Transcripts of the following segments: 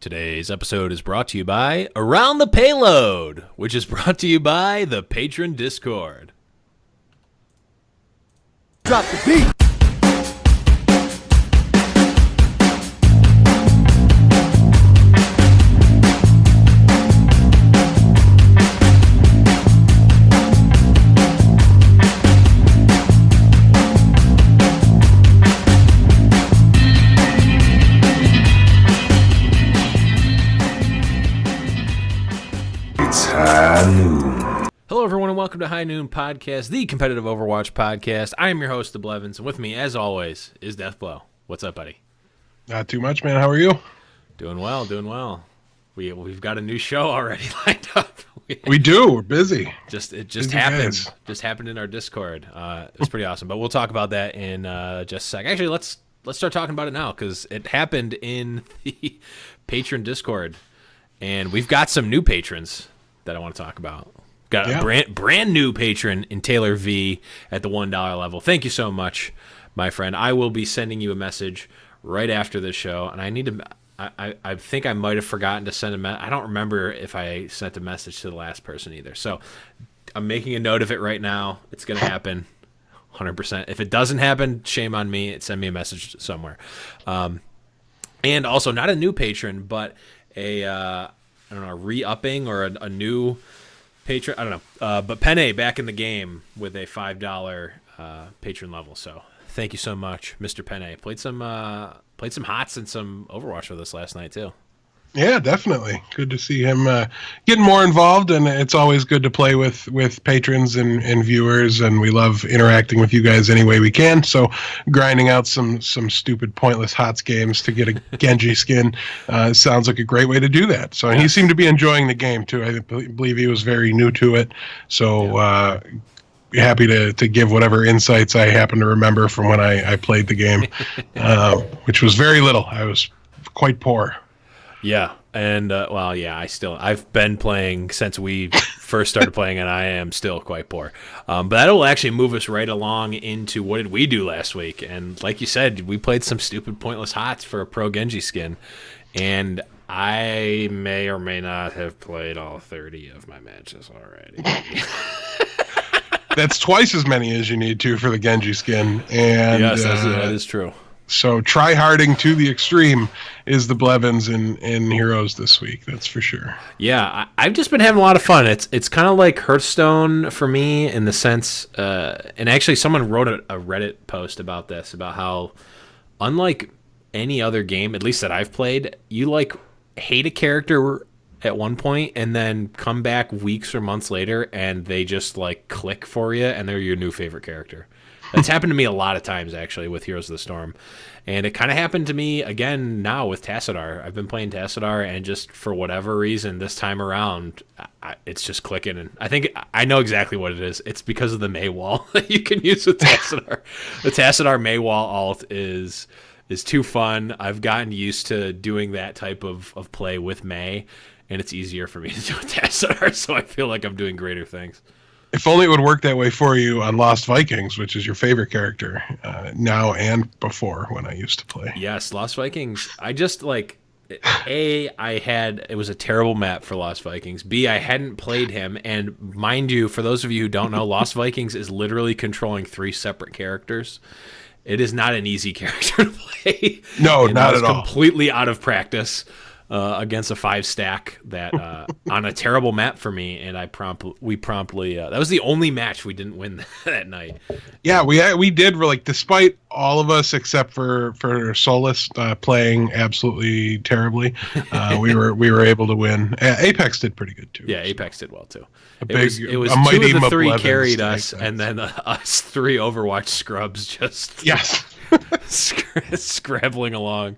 Today's episode is brought to you by Around the Payload, which is brought to you by the Patron Discord. Drop the beat. Hello, everyone, and welcome to High Noon Podcast, the competitive Overwatch podcast. I am your host, The Blevins, and with me, as always, is Deathblow. What's up, buddy? Not too much, man. How are you? Doing well, doing well. We've got a new show already lined up. We do. We're busy. It just happened. Just happened in our Discord. It's pretty awesome, but we'll talk about that in just a sec. Actually, let's start talking about it now because it happened in the Patron Discord, and we've got some new patrons that I want to talk about. Got a brand new patron in Taylor V at the $1 level. Thank you so much, my friend. I will be sending you a message right after this show, and I need to. I think I might have forgotten to send a message. I don't remember if I sent a message to the last person either. So I'm making a note of it right now. It's going to happen 100%. If it doesn't happen, shame on me. Send me a message somewhere. And also, not a new patron, but a re-upping or a new patron. I don't know. But Penne back in the game with a $5 patron level. So thank you so much, Mr. Penne. Played some HOTS and some Overwatch with us last night too. Yeah, definitely. Good to see him getting more involved, and it's always good to play with patrons and viewers, and we love interacting with you guys any way we can. So grinding out some stupid, pointless HOTS games to get a Genji skin sounds like a great way to do that. So and he seemed to be enjoying the game too. I believe he was very new to it. So happy to give whatever insights I happen to remember from when I played the game, which was very little. I was quite poor. Yeah, and I've been playing since we first started playing, and I am still quite poor. But that will actually move us right along into what did we do last week? And like you said, we played some stupid, pointless HOTS for a pro Genji skin, and I may or may not have played all 30 of my matches already. That's twice as many as you need to for the Genji skin. And yes, that is true. So try-harding to the extreme is the Blevins in Heroes this week. That's for sure. Yeah, I've just been having a lot of fun. It's kind of like Hearthstone for me in the sense, and actually someone wrote a Reddit post about this, about how unlike any other game, at least that I've played, you like hate a character at one point and then come back weeks or months later and they just like click for you and they're your new favorite character. That's happened to me a lot of times, actually, with Heroes of the Storm. And it kind of happened to me again now with Tassadar. I've been playing Tassadar, and just for whatever reason, this time around, it's just clicking. And I think I know exactly what it is. It's because of the Mei wall that you can use with Tassadar. The Tassadar Mei wall alt is too fun. I've gotten used to doing that type of play with Mei, and it's easier for me to do with Tassadar, so I feel like I'm doing greater things. If only it would work that way for you on Lost Vikings, which is your favorite character now and before when I used to play. Yes, Lost Vikings. I just like it was a terrible map for Lost Vikings. B, I hadn't played him, and mind you, for those of you who don't know, Lost Vikings is literally controlling 3 separate characters. It is not an easy character to play. No, not at all. Completely out of practice. Against a 5 stack that on a terrible map for me, and we promptly that was the only match we didn't win that night. Yeah, we did. Like, despite all of us except for Solus playing absolutely terribly, we were able to win. Apex did pretty good too. Yeah, Apex did well too. It was 2 of the 3 carried us, and then us 3 Overwatch scrubs just scrabbling along.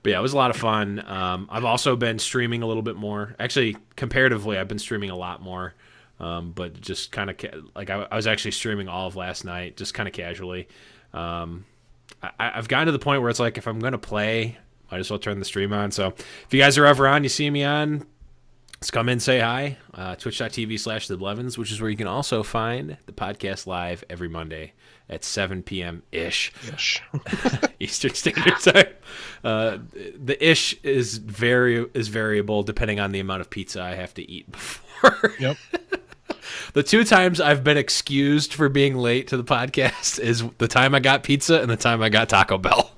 But yeah, it was a lot of fun. I've also been streaming a little bit more. Actually, comparatively, I've been streaming a lot more. But just kind of I was actually streaming all of last night, just kind of casually. I've gotten to the point where it's like if I'm going to play, might as well turn the stream on. So if you guys are ever on, you see me on, Let's come in, say hi. Twitch.tv/The Blevins, which is where you can also find the podcast live every Monday at 7 p.m.-ish. Eastern Standard Time. The ish is variable depending on the amount of pizza I have to eat before. Yep. The 2 times I've been excused for being late to the podcast is the time I got pizza and the time I got Taco Bell.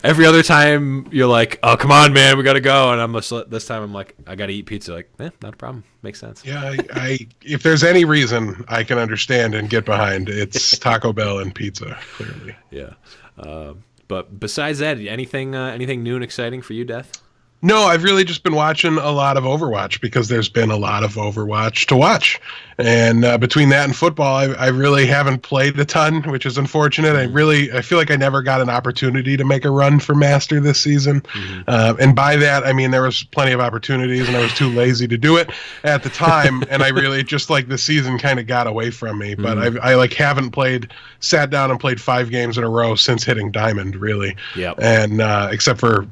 Every other time you're like, oh, come on, man, we got to go. And this time I'm like, I got to eat pizza. Like, not a problem. Makes sense. Yeah, if there's any reason I can understand and get behind, it's Taco Bell and pizza, clearly. Yeah. But besides that, anything new and exciting for you, Death? No, I've really just been watching a lot of Overwatch because there's been a lot of Overwatch to watch. And between that and football, I really haven't played a ton, which is unfortunate. I feel like I never got an opportunity to make a run for Master this season. And by that, I mean there was plenty of opportunities and I was too lazy to do it at the time. And I really just like the season kind of got away from me. But I like haven't sat down and played 5 games in a row since hitting Diamond, really. Yep. And except for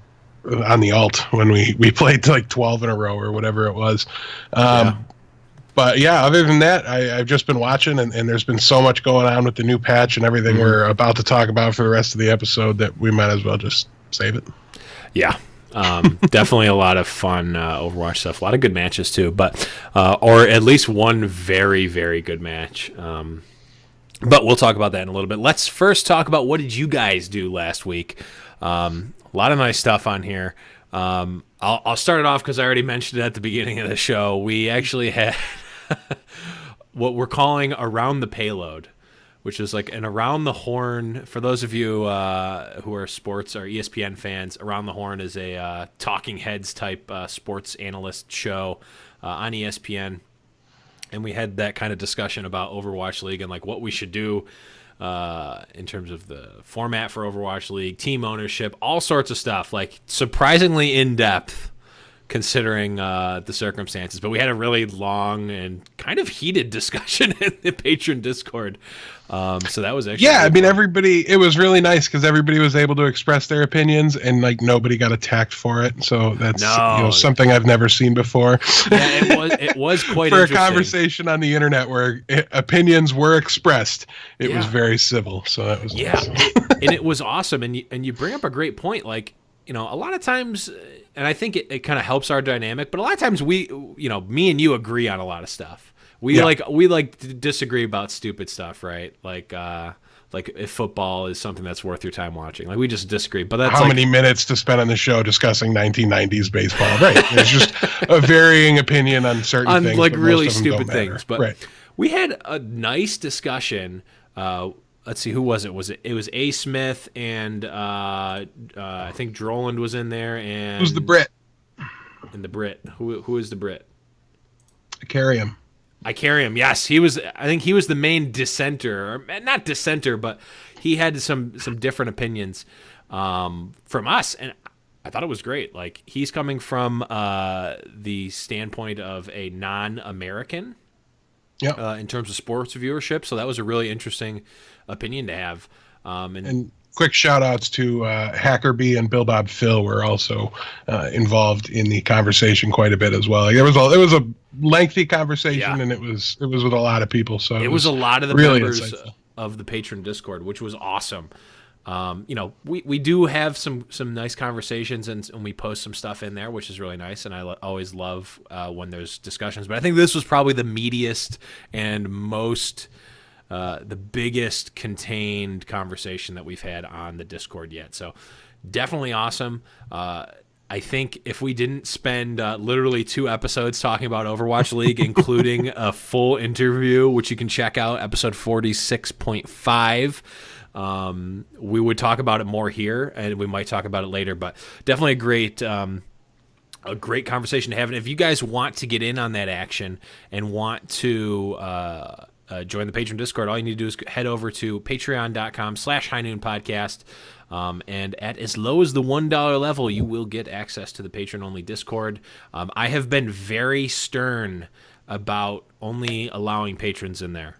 on the alt when we played like 12 in a row or whatever it was. But yeah, other than that, I've just been watching and there's been so much going on with the new patch and everything we're about to talk about for the rest of the episode that we might as well just save it. Yeah. Definitely a lot of fun Overwatch stuff. A lot of good matches too, but or at least one very, very good match. But we'll talk about that in a little bit. Let's first talk about what did you guys do last week. A lot of nice stuff on here. I'll start it off because I already mentioned it at the beginning of the show. We actually had what we're calling Around the Payload, which is like an Around the Horn. For those of you who are sports or ESPN fans, Around the Horn is a talking heads type sports analyst show on ESPN. And we had that kind of discussion about Overwatch League and like what we should do in terms of the format for Overwatch League, team ownership, all sorts of stuff, like surprisingly in-depth considering the circumstances. But we had a really long and kind of heated discussion in the Patron Discord. So that was actually I mean, it was really nice because everybody was able to express their opinions and like nobody got attacked for it. So that's something I've never seen before. Yeah, it was quite for interesting. A conversation on the internet where opinions were expressed. It was very civil. So that was nice. And it was awesome. And you bring up a great point. Like, a lot of times, and I think it kind of helps our dynamic, but a lot of times me and you agree on a lot of stuff. We disagree about stupid stuff, right? Like if football is something that's worth your time watching. Like we just disagree. But that's how many minutes to spend on the show discussing 1990s baseball, right? There's just a varying opinion on certain things. Like really stupid things. But we had a nice discussion. Let's see, who was it? It was A. Smith and I think Droland was in there. And who's the Brit? And the Brit. Who is the Brit? I carry him. Yes, he was. I think he was the main dissenter, or not dissenter, but he had some different opinions from us, and I thought it was great. Like he's coming from the standpoint of a non-American, in terms of sports viewership. So that was a really interesting opinion to have. And quick shout outs to Hackerby and Bill Bob Phil were also involved in the conversation quite a bit as well. Like, it was a lengthy conversation and it was with a lot of people. So it was a lot of the really members insightful. Of the Patron Discord, which was awesome. We do have some nice conversations and we post some stuff in there, which is really nice. And I always love when there's discussions, but I think this was probably the meatiest and most the biggest contained conversation that we've had on the Discord yet. So definitely awesome. I think if we didn't spend literally 2 episodes talking about Overwatch League, including a full interview, which you can check out, episode 46.5, we would talk about it more here, and we might talk about it later. But definitely a great conversation to have. And if you guys want to get in on that action and want to join the Patron Discord, all you need to do is head over to patreon.com/highnoonpodcast. And at as low as the $1 level, you will get access to the patron-only Discord. I have been very stern about only allowing patrons in there.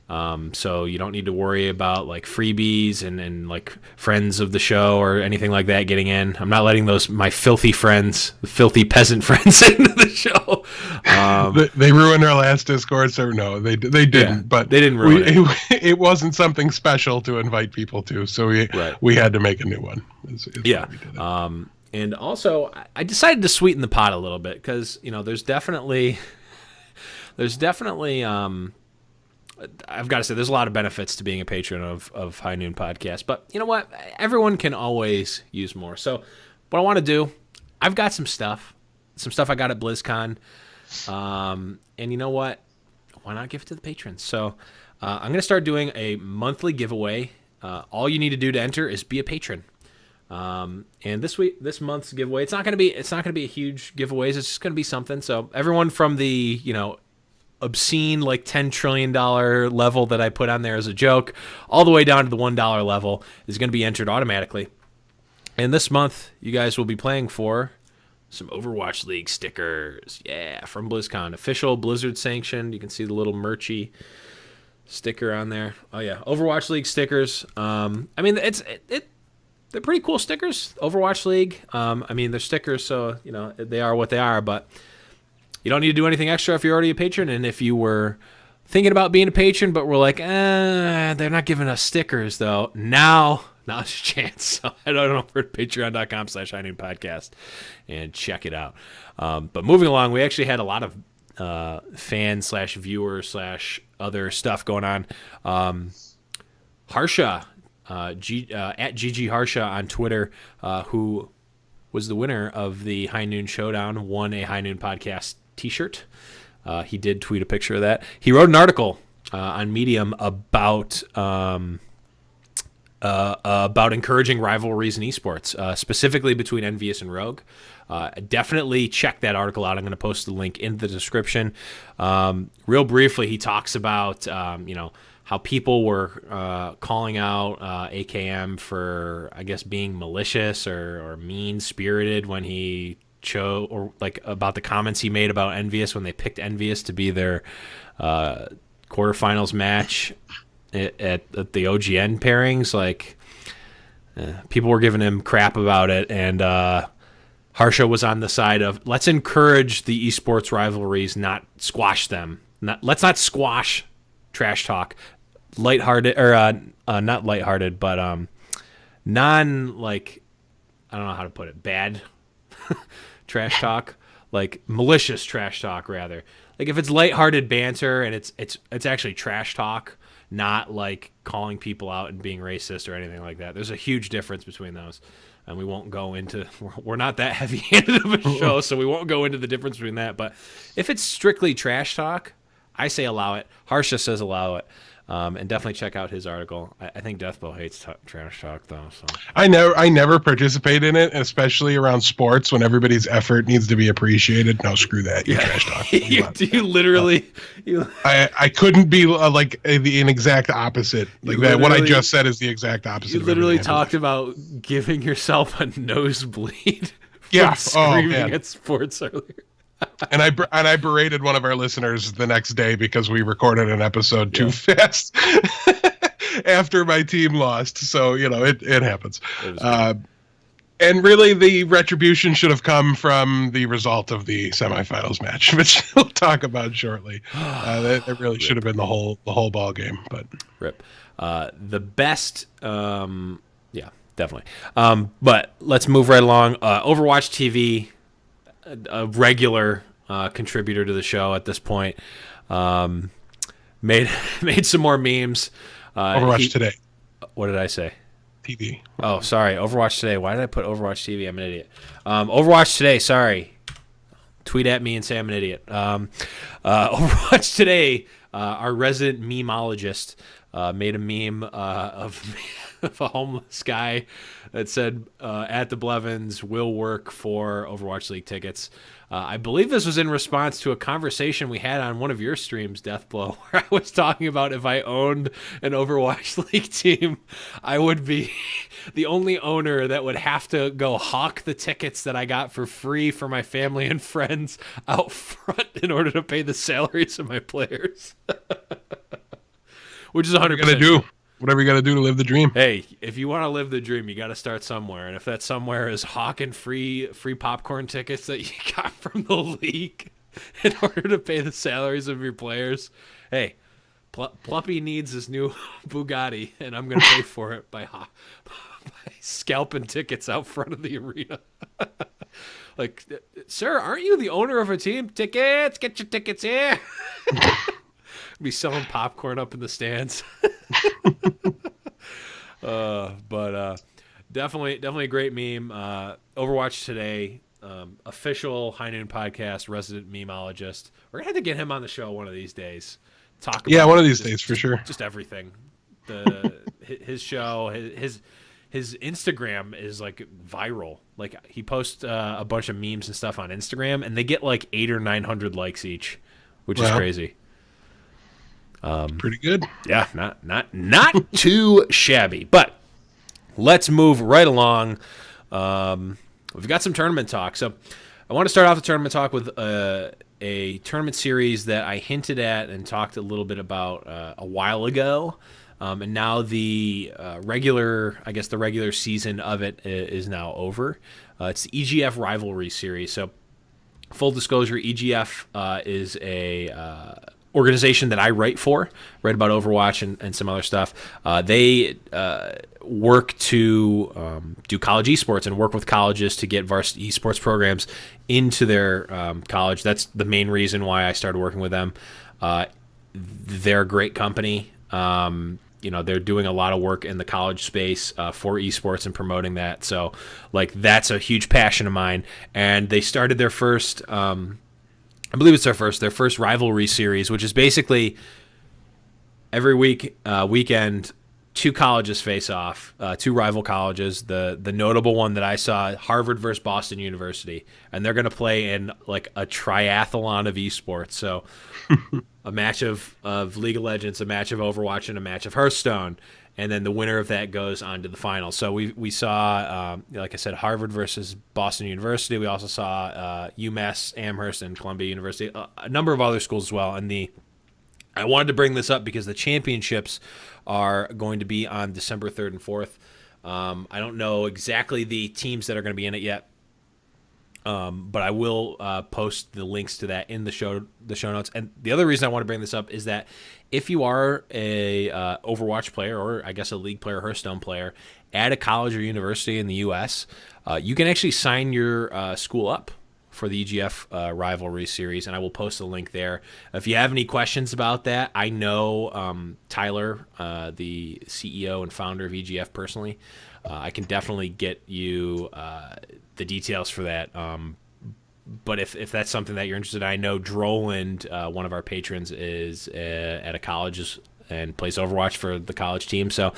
So you don't need to worry about like freebies and like friends of the show or anything like that getting in. I'm not letting my filthy friends, the filthy peasant friends into the show. They ruined our last Discord server. No, they didn't. Yeah, but they didn't ruin it. It wasn't something special to invite people to, so we had to make a new one. Is yeah. And also, I decided to sweeten the pot a little bit because there's definitely I've got to say, there's a lot of benefits to being a patron of High Noon Podcast. But you know what? Everyone can always use more. So what I want to do, I've got some stuff I got at BlizzCon. And you know what? Why not give it to the patrons? So I'm going to start doing a monthly giveaway. All you need to do to enter is be a patron. And this month's giveaway, it's not going to be a huge giveaways. It's just going to be something. So everyone from the, obscene like $10 trillion level that I put on there as a joke all the way down to the $1 level is going to be entered automatically. And this month you guys will be playing for some Overwatch League stickers. Yeah, from BlizzCon, official Blizzard sanctioned. You can see the little merchy sticker on there. Oh yeah, Overwatch League stickers. I mean, they're pretty cool stickers. Overwatch League. I mean, they're stickers, so they are what they are, but you don't need to do anything extra if you're already a patron. And if you were thinking about being a patron, but we're like, they're not giving us stickers, though. Now's your chance. So head on over to patreon.com/HighNoonPodcast and check it out. But moving along, we actually had a lot of fan/viewer/other stuff going on. Harsha, at GG Harsha on Twitter, who was the winner of the High Noon Showdown, won a High Noon Podcast t-shirt. He did tweet a picture of that. He wrote an article on Medium about encouraging rivalries in esports, specifically between Envious and Rogue. Definitely check that article out. I'm going to post the link in the description. Real briefly, he talks about how people were calling out AKM for, I guess, being malicious or mean-spirited when he or like about the comments he made about Envious when they picked Envious to be their quarterfinals match at the OGN pairings. Like, people were giving him crap about it, and Harsha was on the side of let's encourage the esports rivalries, not squash them. Let's not squash trash talk. Lighthearted, or not lighthearted, but non, like, I don't know how to put it, bad trash talk, like malicious trash talk rather. Like if it's lighthearted banter and it's actually trash talk, not like calling people out and being racist or anything like that. There's a huge difference between those, and we won't go into. We're not that heavy-handed of a show, so we won't go into the difference between that. But if it's strictly trash talk, I say allow it. Harsha says allow it. And definitely check out his article. I think Deathbow hates trash talk, though. So I never participate in it, especially around sports when everybody's effort needs to be appreciated. No, screw that. You trash talk. you literally? I couldn't be like an exact opposite. Like that. What I just said is the exact opposite. You literally talked about giving yourself a nosebleed. Yeah, screaming at sports earlier. And I berated one of our listeners the next day because we recorded an episode too fast after my team lost. So, it happens. And really the retribution should have come from the result of the semifinals match, which we'll talk about shortly. That really should have been the whole ball game, but rip. The best, definitely. But let's move right along. OverwatchTV, a regular contributor to the show at this point, made some more memes. Overwatch Today. What did I say? TV. Oh, sorry. Overwatch Today. Why did I put Overwatch TV? I'm an idiot. Overwatch Today. Sorry. Tweet at me and say I'm an idiot. Overwatch Today, our resident memeologist, made a meme of a homeless guy that said, at the Blevins, will work for Overwatch League tickets. I believe this was in response to a conversation we had on one of your streams, Deathblow, where I was talking about if I owned an Overwatch League team, I would be the only owner that would have to go hawk the tickets that I got for free for my family and friends out front in order to pay the salaries of my players. which is 100%. Whatever you got to do to live the dream. Hey, if you want to live the dream, you got to start somewhere. And if that somewhere is hawking free popcorn tickets that you got from the league in order to pay the salaries of your players, hey, Pluppy needs his new Bugatti, and I'm going to pay for it by scalping tickets out front of the arena. Like, sir, aren't you the owner of a team? Tickets, get your tickets here. Be selling popcorn up in the stands. But definitely a great meme. Overwatch Today, official High Noon Podcast resident memeologist. We're gonna have to get him on the show one of these days. Talk about one of these days for sure. Just everything. His show, his Instagram is like viral. Like he posts a bunch of memes and stuff on Instagram, and they get like 800 or 900 likes each, which is crazy. Pretty good. Yeah, not too shabby. But let's move right along. We've got some tournament talk. So I want to start off the tournament talk with a tournament series that I hinted at and talked a little bit about a while ago. And now the regular season of it is now over. It's the EGF Rivalry Series. So full disclosure, EGF is a organization that I write about Overwatch and some other stuff. They work to do college esports and work with colleges to get varsity esports programs into their college. That's the main reason why I started working with them. They're a great company. They're doing a lot of work in the college space for esports and promoting that. So, like, that's a huge passion of mine. And they started their first, I believe it's their first rivalry series, which is basically every weekend, two colleges face off, two rival colleges. The notable one that I saw, Harvard versus Boston University, and they're going to play in like a triathlon of esports. So a match of League of Legends, a match of Overwatch, and a match of Hearthstone. And then the winner of that goes on to the final. So we saw, like I said, Harvard versus Boston University. We also saw UMass, Amherst, and Columbia University, a number of other schools as well. And I wanted to bring this up because the championships are going to be on December 3rd and 4th. I don't know exactly the teams that are going to be in it yet. But I will post the links to that in the show notes. And the other reason I want to bring this up is that if you are a Overwatch player, or I guess a League player, Hearthstone player, at a college or university in the U.S., you can actually sign your school up for the EGF Rivalry Series, and I will post a link there. If you have any questions about that, I know Tyler, the CEO and founder of EGF personally. I can definitely get you the details for that. But if that's something that you're interested in, I know Droland, one of our patrons, is at a college and plays Overwatch for the college team. So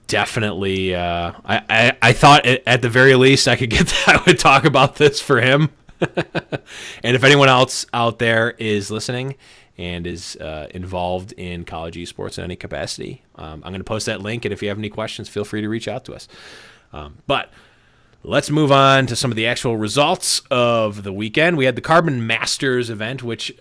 definitely, I thought at the very least I could get that. I would talk about this for him. And if anyone else out there is listening and is involved in college esports in any capacity, I'm going to post that link. And if you have any questions, feel free to reach out to us. But let's move on to some of the actual results of the weekend. We had the Carbon Masters event, which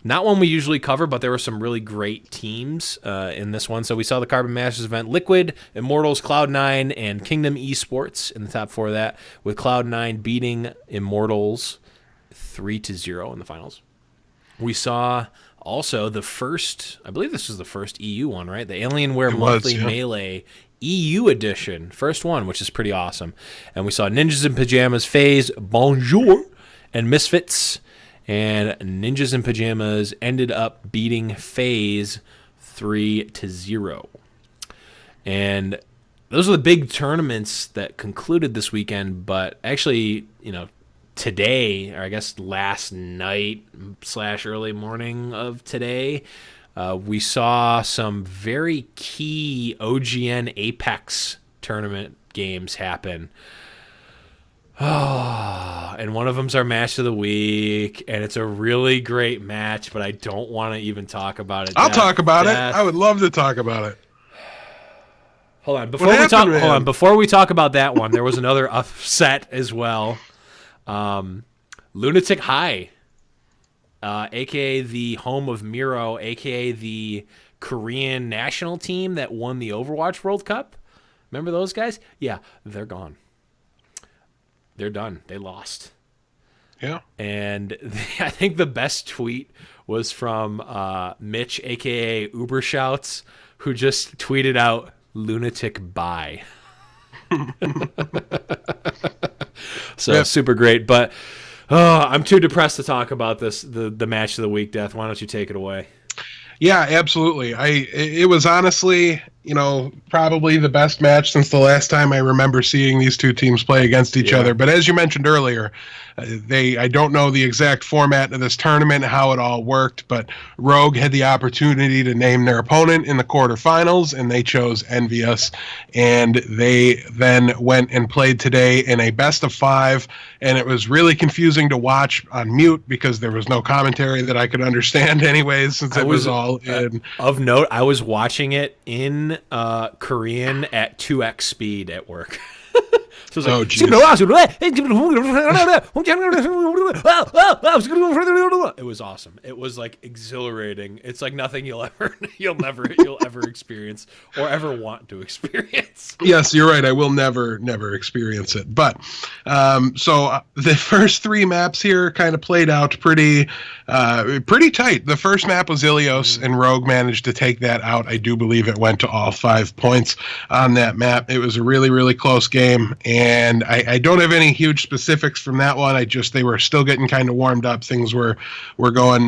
not one we usually cover, but there were some really great teams in this one. So we saw the Carbon Masters event, Liquid, Immortals, Cloud9, and Kingdom Esports in the top four of that, with Cloud9 beating Immortals 3-0 in the finals. We saw also the first, I believe this was the first EU one, right? The Alienware Monthly Melee EU edition, first one, which is pretty awesome. And we saw Ninjas in Pajamas, FaZe, Bonjour, and Misfits. And Ninjas in Pajamas ended up beating FaZe 3-0. And those are the big tournaments that concluded this weekend. But actually, today, or I guess last night / early morning of today, we saw some very key OGN Apex tournament games happen. Oh, and one of them's our match of the week, and it's a really great match, but I don't want to even talk about it. I'll talk about it. I would love to talk about it. Hold on. Before we talk about that one, there was another upset as well. Lunatic High, a.k.a. the home of Miro, a.k.a. the Korean national team that won the Overwatch World Cup. Remember those guys? Yeah, they're gone. They're done. They lost. Yeah. And I think the best tweet was from Mitch, a.k.a. Ubershouts, who just tweeted out, "Lunatic bye." So super great. But I'm too depressed to talk about this, the match of the week, Death. Why don't you take it away? Yeah, absolutely. It was honestly, probably the best match since the last time I remember seeing these two teams play against each other. But as you mentioned earlier, I don't know the exact format of this tournament, how it all worked, but Rogue had the opportunity to name their opponent in the quarterfinals, and they chose Envious, and they then went and played today in a best of 5, and it was really confusing to watch on mute because there was no commentary that I could understand anyways, since it was all in. Of note, I was watching it in Korean at 2x speed at work. So it was it was awesome. It was like exhilarating. It's like nothing you'll ever experience or ever want to experience. Yes, you're right. I will never experience it. But so the first 3 maps here kind of played out pretty tight. The first map was Ilios, and Rogue managed to take that out. I do believe it went to all 5 points on that map. It was a really, really close game, and I don't have any huge specifics from that one. They were still getting kind of warmed up. Things were going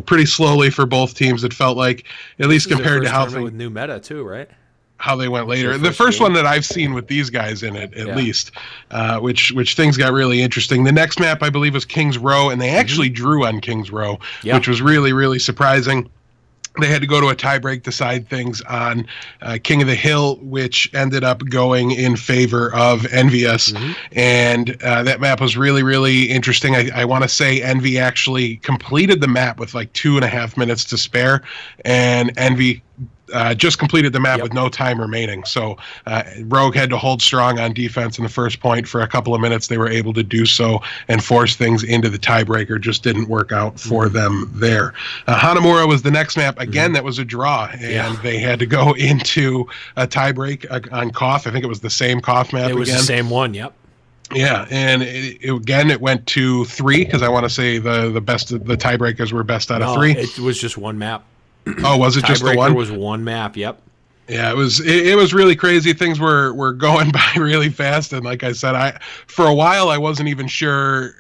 pretty slowly for both teams. It felt like, at least compared to how with new meta too, right? How they went later. The first one that I've seen with these guys in it, at least, which things got really interesting. The next map, I believe, was King's Row, and they actually drew on King's Row, which was really, really surprising. They had to go to a tiebreak, decide things on King of the Hill, which ended up going in favor of Envious. And that map was really, really interesting. I want to say Envy actually completed the map with like 2.5 minutes to spare, and Envy just completed the map with no time remaining. So Rogue had to hold strong on defense in the first point for a couple of minutes. They were able to do so and force things into the tiebreaker. Just didn't work out for them there. Hanamura was the next map. Again, that was a draw, and they had to go into a tiebreak on Koth. I think it was the same Koth map again. It was the same one, yep. Yeah, and it went to 3, because I want to say the best of the tiebreakers were best out of 3. It was just one map. Oh, was it just the one? Tiebreaker was one map, yep. Yeah, it was really crazy. Things were going by really fast, and like I said, for a while I wasn't even sure.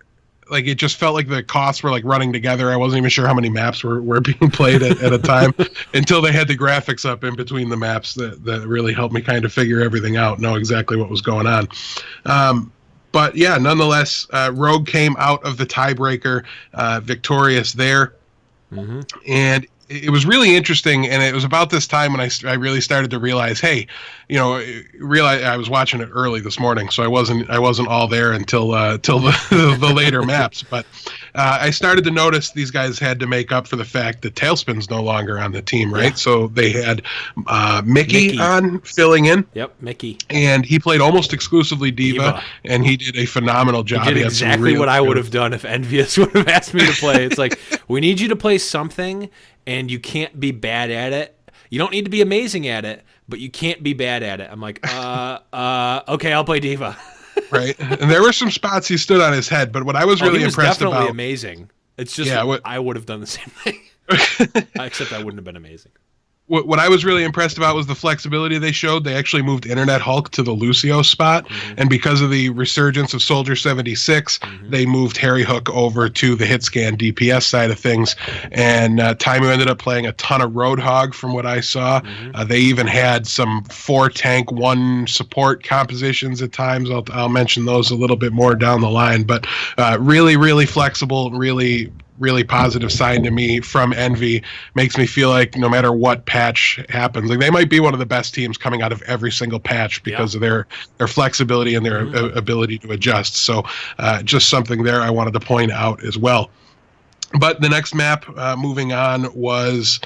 Like, it just felt like the costs were like running together. I wasn't even sure how many maps were being played at a time until they had the graphics up in between the maps that really helped me kind of figure everything out, know exactly what was going on. But yeah, nonetheless, Rogue came out of the tiebreaker victorious there. And it was really interesting, and it was about this time when I really started to realize, hey, I was watching it early this morning, so I wasn't all there until the later maps. But I started to notice these guys had to make up for the fact that Tailspin's no longer on the team, right? Yeah. So they had Mickey on filling in. Yep, Mickey, and he played almost exclusively Diva. And he did a phenomenal job. He did exactly what I would have done if Envious would have asked me to play. It's like, we need you to play something, and you can't be bad at it. You don't need to be amazing at it, but you can't be bad at it. I'm like, okay, I'll play Diva. Right. And there were some spots he stood on his head, but what I was really impressed definitely about... amazing. It's just I would have done the same thing. Except I wouldn't have been amazing. What I was really impressed about was the flexibility they showed. They actually moved Internet Hulk to the Lucio spot, and because of the resurgence of Soldier 76, they moved Harry Hook over to the hit scan DPS side of things, and Taimu ended up playing a ton of Roadhog from what I saw. They even had some 4 tank, 1 support compositions at times. I'll mention those a little bit more down the line, but really, really flexible, really positive sign to me from Envy. Makes me feel like no matter what patch happens, like they might be one of the best teams coming out of every single patch because of their flexibility and their ability to adjust. So just something there I wanted to point out as well. But the next map moving on was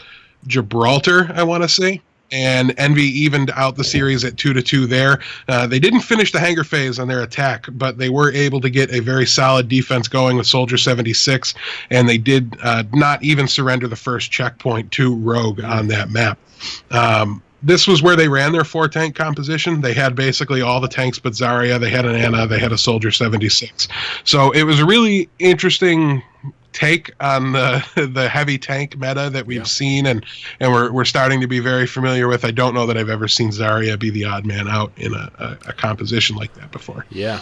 Gibraltar, I want to say. and Envy evened out the series at 2-2 there. They didn't finish the hanger phase on their attack, but they were able to get a very solid defense going with Soldier 76, and they did not even surrender the first checkpoint to Rogue on that map. This was where they ran their 4-tank composition. They had basically all the tanks but Zarya. They had an Ana. They had a Soldier 76. So it was a really interesting take on the heavy tank meta that we've seen and we're starting to be very familiar with. I don't know that I've ever seen Zarya be the odd man out in a composition like that before. Yeah.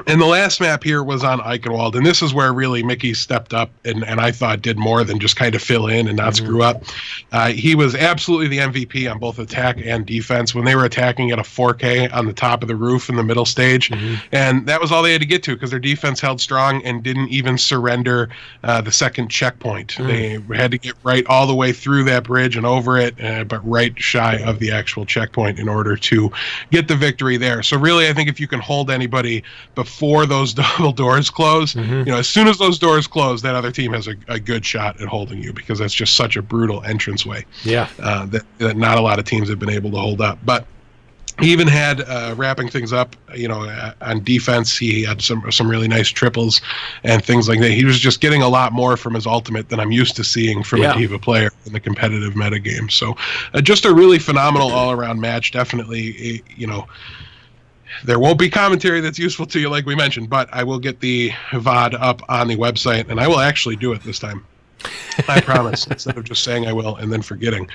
And the last map here was on Eichenwald, and this is where really Mickey stepped up and I thought did more than just kind of fill in and not screw up. He was absolutely the MVP on both attack and defense when they were attacking at a 4K on the top of the roof in the middle stage. And that was all they had to get to because their defense held strong and didn't even surrender the second checkpoint. They had to get right all the way through that bridge and over it, but right shy of the actual checkpoint in order to get the victory there. So really, I think if you can hold anybody before those double doors close, as soon as those doors close, that other team has a good shot at holding you because that's just such a brutal entranceway. That not a lot of teams have been able to hold up. But he even had wrapping things up, on defense. He had some really nice triples and things like that. He was just getting a lot more from his ultimate than I'm used to seeing from a Diva player in the competitive metagame. So just a really phenomenal all-around match. Definitely, there won't be commentary that's useful to you like we mentioned, but I will get the VOD up on the website, and I will actually do it this time. I promise, instead of just saying I will and then forgetting.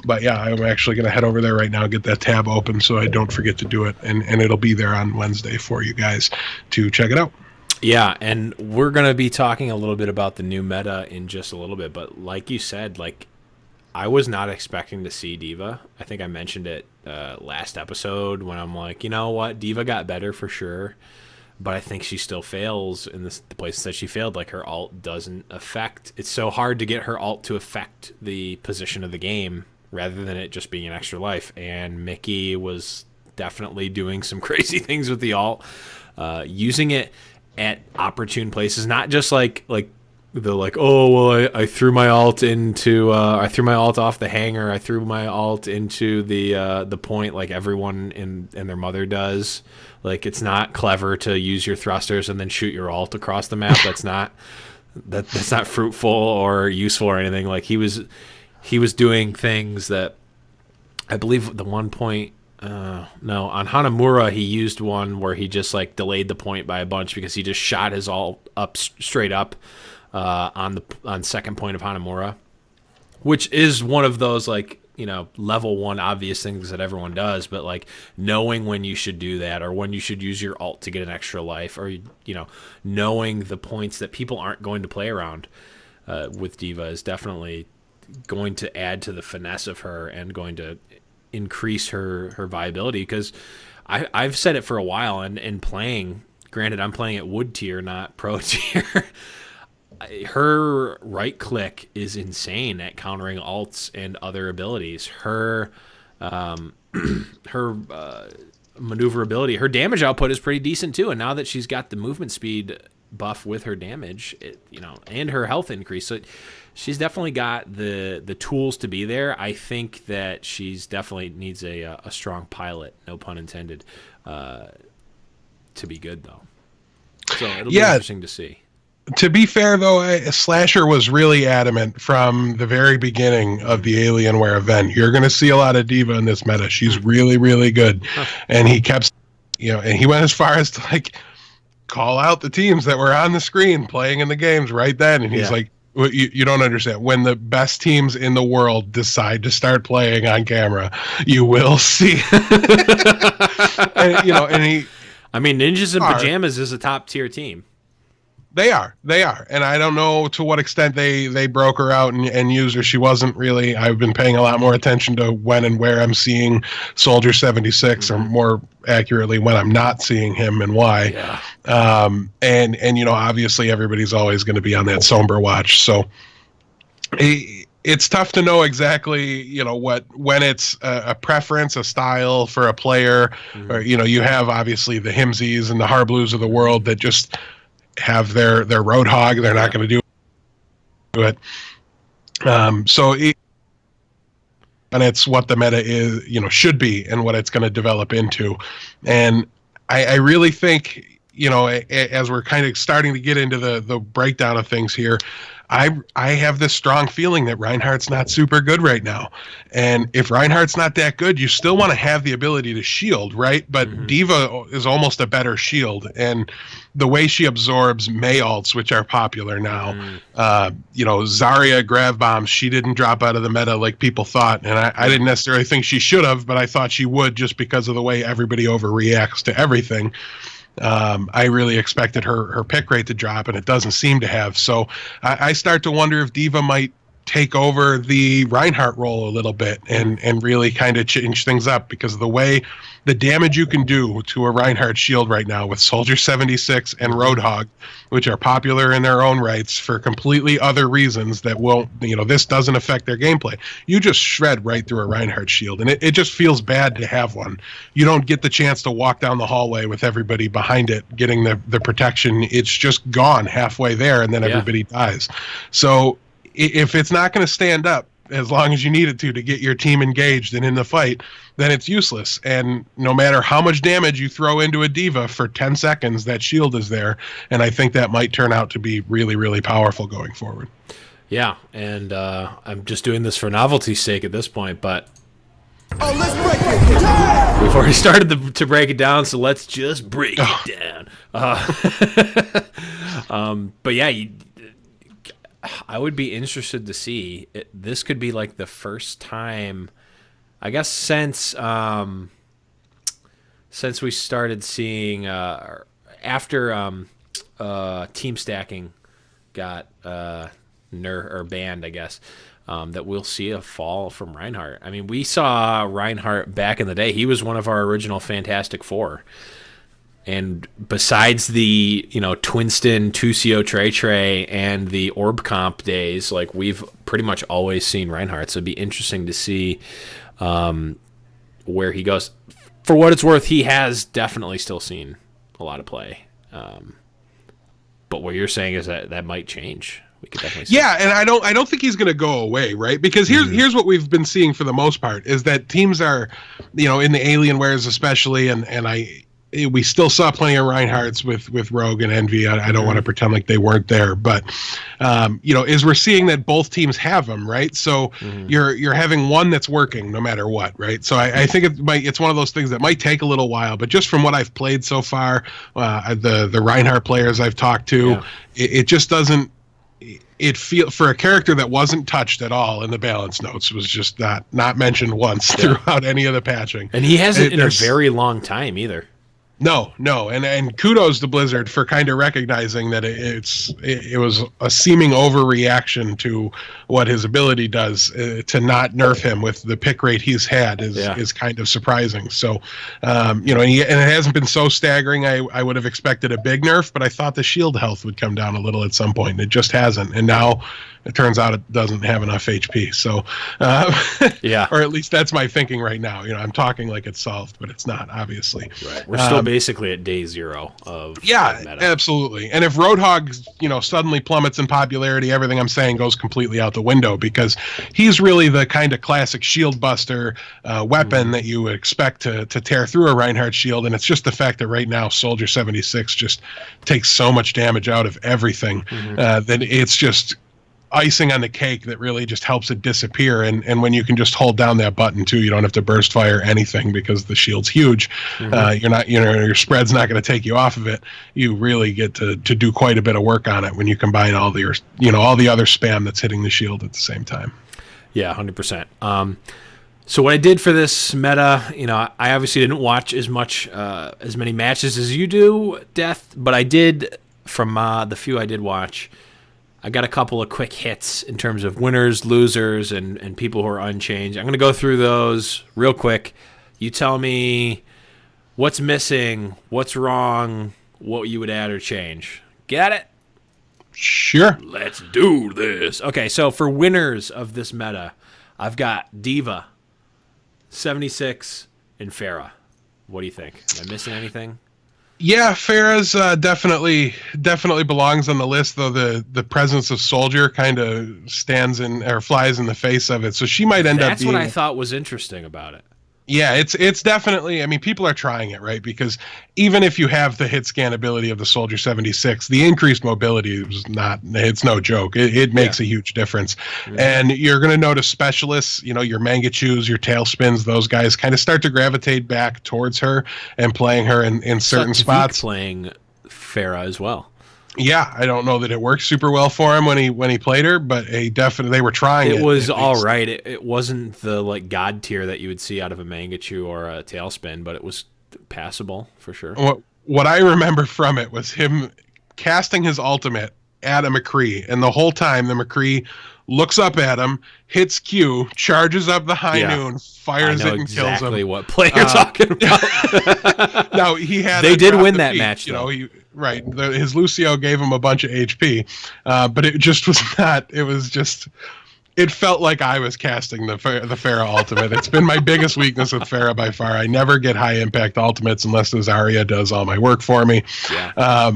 But yeah, I'm actually going to head over there right now, get that tab open so I don't forget to do it, and it'll be there on Wednesday for you guys to check it out. Yeah, and we're going to be talking a little bit about the new meta in just a little bit, but like you said, I was not expecting to see Diva. I think I mentioned it last episode when I'm like, you know what, Diva got better for sure, but I think she still fails in the places that she failed. Like, her ult doesn't affect. It's so hard to get her ult to affect the position of the game rather than it just being an extra life. And Mickey was definitely doing some crazy things with the ult, using it at opportune places, not just like they're like, oh well, I threw my ult into I threw my ult off the hanger, I threw my ult into the point like everyone and their mother does. Like, it's not clever to use your thrusters and then shoot your ult across the map. That's not fruitful or useful or anything. Like, he was doing things that I believe the one point on Hanamura he used one where he just delayed the point by a bunch because he just shot his ult up straight up on second point of Hanamura, which is one of those level 1 obvious things that everyone does, but knowing when you should do that or when you should use your ult to get an extra life, or knowing the points that people aren't going to play around with Diva is definitely going to add to the finesse of her and going to increase her viability. Because I've said it for a while, and playing, granted I'm playing at wood tier, not pro tier, her right click is insane at countering ults and other abilities. Her maneuverability, her damage output is pretty decent too. And now that she's got the movement speed buff with her damage, and her health increase, so she's definitely got the tools to be there. I think that she's definitely needs a strong pilot, no pun intended, to be good though. So it'll be interesting to see. To be fair, though, Slasher was really adamant from the very beginning of the Alienware event. You're going to see a lot of Diva in this meta. She's really, really good. And he kept, and he went as far as to call out the teams that were on the screen playing in the games right then. And he's like, well, you don't understand. When the best teams in the world decide to start playing on camera, you will see. and he. I mean, Ninjas in Pajamas is a top tier team. They are. And I don't know to what extent they broke her out and used her. She wasn't really. I've been paying a lot more attention to when and where I'm seeing Soldier 76, or more accurately, when I'm not seeing him and why. Yeah. And obviously everybody's always going to be on that Sombra watch. So it's tough to know exactly, when it's a preference, a style for a player, or, you have obviously the Himsies and the Harblues of the world that just have their Roadhog. They're not going to do it. and it's what the meta is, should be, and what it's going to develop into. And I really think, as we're kind of starting to get into the breakdown of things here, I have this strong feeling that Reinhardt's not super good right now. And if Reinhardt's not that good, you still want to have the ability to shield, right? But Diva is almost a better shield. And the way she absorbs May ults, which are popular now, Zarya grav bombs, she didn't drop out of the meta like people thought. And I didn't necessarily think she should have, but I thought she would, just because of the way everybody overreacts to everything. I really expected her pick rate to drop, and it doesn't seem to have. So I start to wonder if Diva might take over the Reinhardt role a little bit and really kind of change things up, because of the way the damage you can do to a Reinhardt shield right now with Soldier 76 and Roadhog, which are popular in their own rights for completely other reasons that won't, this doesn't affect their gameplay. You just shred right through a Reinhardt shield, and it just feels bad to have one. You don't get the chance to walk down the hallway with everybody behind it getting the protection. It's just gone halfway there, and then everybody dies. So if it's not going to stand up as long as you need it to get your team engaged and in the fight, then it's useless. And no matter how much damage you throw into a Diva for 10 seconds, that shield is there. And I think that might turn out to be really, really powerful going forward. Yeah, and I'm just doing this for novelty's sake at this point, but let's break it down. We've already started to break it down, so let's just break it down. But yeah, I would be interested to see. This could be like the first time, I guess, since we started seeing after team stacking got banned, I guess, that we'll see a fall from Reinhardt. I mean, we saw Reinhardt back in the day. He was one of our original Fantastic Four. And besides the, Twinston, 2CO Trey, and the Orb Comp days, like, we've pretty much always seen Reinhardt. So it'd be interesting to see where he goes. For what it's worth, he has definitely still seen a lot of play. But what you're saying is that might change. We could definitely see. Yeah, and I don't think he's going to go away, right? Because here's what we've been seeing for the most part is that teams are, in the Alienwares especially, and we still saw plenty of Reinhardts with Rogue and Envy. I don't want to pretend like they weren't there, but is we're seeing that both teams have them, right? So you're having one that's working no matter what, right? So I think it's one of those things that might take a little while, but just from what I've played so far, the Reinhardt players I've talked to, it just doesn't. It feel for a character that wasn't touched at all in the balance notes, was just not mentioned once throughout any of the patching, and he hasn't in a very long time either. No, and kudos to Blizzard for kind of recognizing that it was a seeming overreaction to what his ability does. To not nerf him with the pick rate he's had is kind of surprising. So, and it hasn't been so staggering. I would have expected a big nerf, but I thought the shield health would come down a little at some point, and it just hasn't. And now it turns out it doesn't have enough HP. So, or at least that's my thinking right now. You know, I'm talking like it's solved, but it's not, obviously. Right. We're still basically at day zero of meta. Absolutely. And if Roadhog, suddenly plummets in popularity, everything I'm saying goes completely out the window, because he's really the kind of classic shield buster weapon that you would expect to tear through a Reinhardt shield. And it's just the fact that right now Soldier 76 just takes so much damage out of everything that it's just icing on the cake that really just helps it disappear. And when you can just hold down that button too, you don't have to burst fire anything because the shield's huge. You're not, your spread's not going to take you off of it. You really get to do quite a bit of work on it when you combine all the other spam that's hitting the shield at the same time. Yeah, 100%. So what I did for this meta, I obviously didn't watch as many matches as you do, Death, but I did, from the few I did watch, I got a couple of quick hits in terms of winners, losers, and people who are unchanged. I'm going to go through those real quick. You tell me what's missing, what's wrong, what you would add or change. Got it? Sure. Let's do this. Okay, so for winners of this meta, I've got Diva, 76, and Farah. What do you think? Am I missing anything? Yeah, Farah's definitely belongs on the list, though the presence of Soldier kind of stands in or flies in the face of it. So she might end up That's what I being. thought was interesting about it. Yeah, it's definitely. I mean, people are trying it, right? Because even if you have the hit scan ability of the Soldier 76, the increased mobility is not. It's no joke. It Yeah. makes a huge difference, and you're going to notice specialists. You know, your Mangachus, your Tailspins, those guys kind of start to gravitate back towards her and playing her in certain Tavik spots. playing Farah as well. Yeah, I don't know that it worked super well for him when he played her, but they were trying it. It was at all least. right. It wasn't the like god tier that you would see out of a Mangachu or a Tailspin, but it was passable for sure. What I remember from it was him casting his ultimate at a McCree, and the whole time the McCree looks up at him, hits Q, charges up the high noon, fires it, and kills him. What play you're talking about. Now he had. They did drop win the that peak, match, you know. though. His Lucio gave him a bunch of HP, but it just was not. It was just. It felt like I was casting the Farah ultimate. It's been my biggest weakness with Farah by far. I never get high impact ultimates unless the Zarya does all my work for me. Yeah.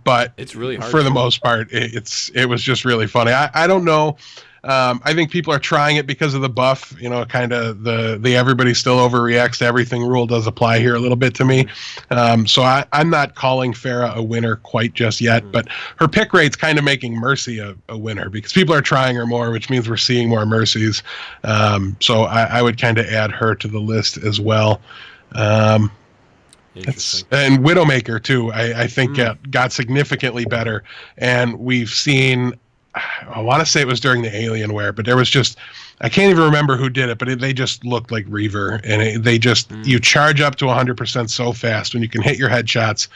But it's really hard for the most part. It was just really funny. I don't know. I think people are trying it because of the buff. You know, kind of the everybody still overreacts to everything rule does apply here a little bit to me. So I'm not calling Farah a winner quite just yet, but her pick rate's kind of making Mercy a winner because people are trying her more, which means we're seeing more Mercies. So I would kind of add her to the list as well. And Widowmaker too, I think got significantly better, and we've seen. I want to say it was during the Alienware, but there was just I can't even remember who did it, but they just looked like Reaver, and they just you charge up to 100% so fast when you can hit your headshots.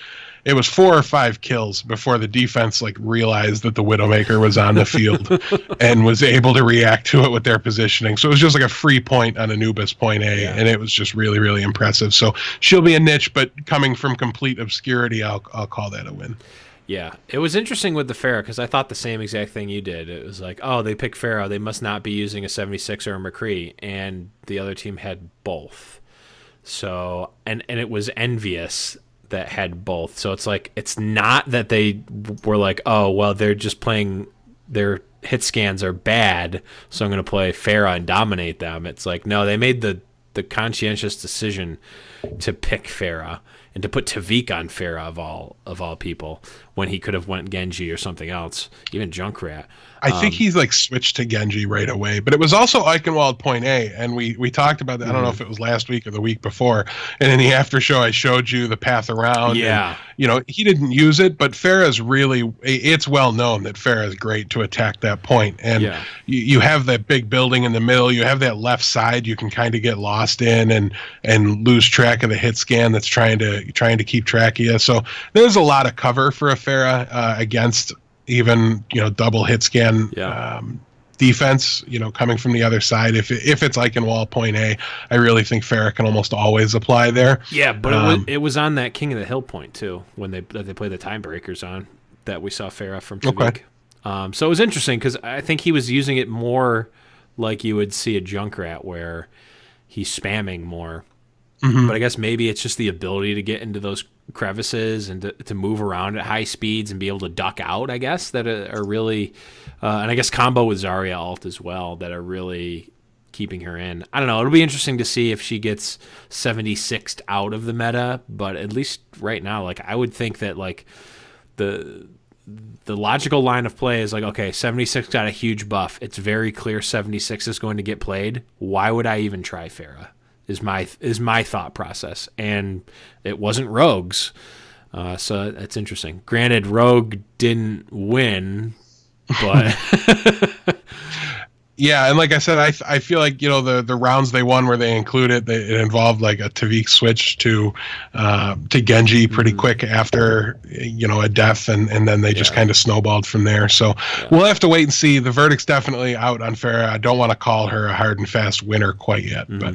It was 4 or 5 kills before the defense like realized that the Widowmaker was on the field and was able to react to it with their positioning. So it was just like a free point on Anubis point A, and it was just really, really impressive. So she'll be a niche, but coming from complete obscurity, I'll call that a win. Yeah, it was interesting with the Farah because I thought the same exact thing you did. It was like, oh, they picked Farah. They must not be using a 76 or a McCree, and the other team had both. So, and it was Envious that had both. So it's like, it's not that they were like, oh, well, they're just playing, their hit scans are bad, so I'm going to play Farah and dominate them. It's like, no, they made the conscientious decision to pick Farah and to put Tavik on Farah of all people when he could have went Genji or something else, even Junkrat. I think he's like switched to Genji right away, but it was also Eichenwald point A, and we talked about that. I don't know if it was last week or the week before, and in the after show I showed you the path around. Yeah. And, you know, he didn't use it, but Farah's really, it's well known that Farah is great to attack that point. And you have that big building in the middle, you have that left side you can kind of get lost in and lose track of the hit scan that's trying to keep track of you. So there's a lot of cover for a Farah against even, you know, double hit scan defense, you know, coming from the other side. If it's Eichenwald point A, I really think Farah can almost always apply there. Yeah, but it was on that King of the Hill point too when they played the Timebreakers on that we saw Farah from Tavik. Okay. So it was interesting because I think he was using it more like you would see a Junkrat where he's spamming more. But I guess maybe it's just the ability to get into those crevices and to move around at high speeds and be able to duck out, I guess, that are really and I guess combo with Zarya ult as well that are really keeping her in. I don't know. It'll be interesting to see if she gets 76'd out of the meta, but at least right now, like I would think that like the logical line of play is like, okay, 76 got a huge buff. It's very clear 76 is going to get played. Why would I even try Farah? Is my thought process, and it wasn't Rogue's, so that's interesting. Granted, Rogue didn't win, but yeah, and like I said, I feel like, you know, the rounds they won where they included it involved like a Tavik switch to Genji pretty quick after, you know, a death, and then they just kind of snowballed from there. So we'll have to wait and see. The verdict's definitely out on Farah. I don't want to call her a hard and fast winner quite yet, but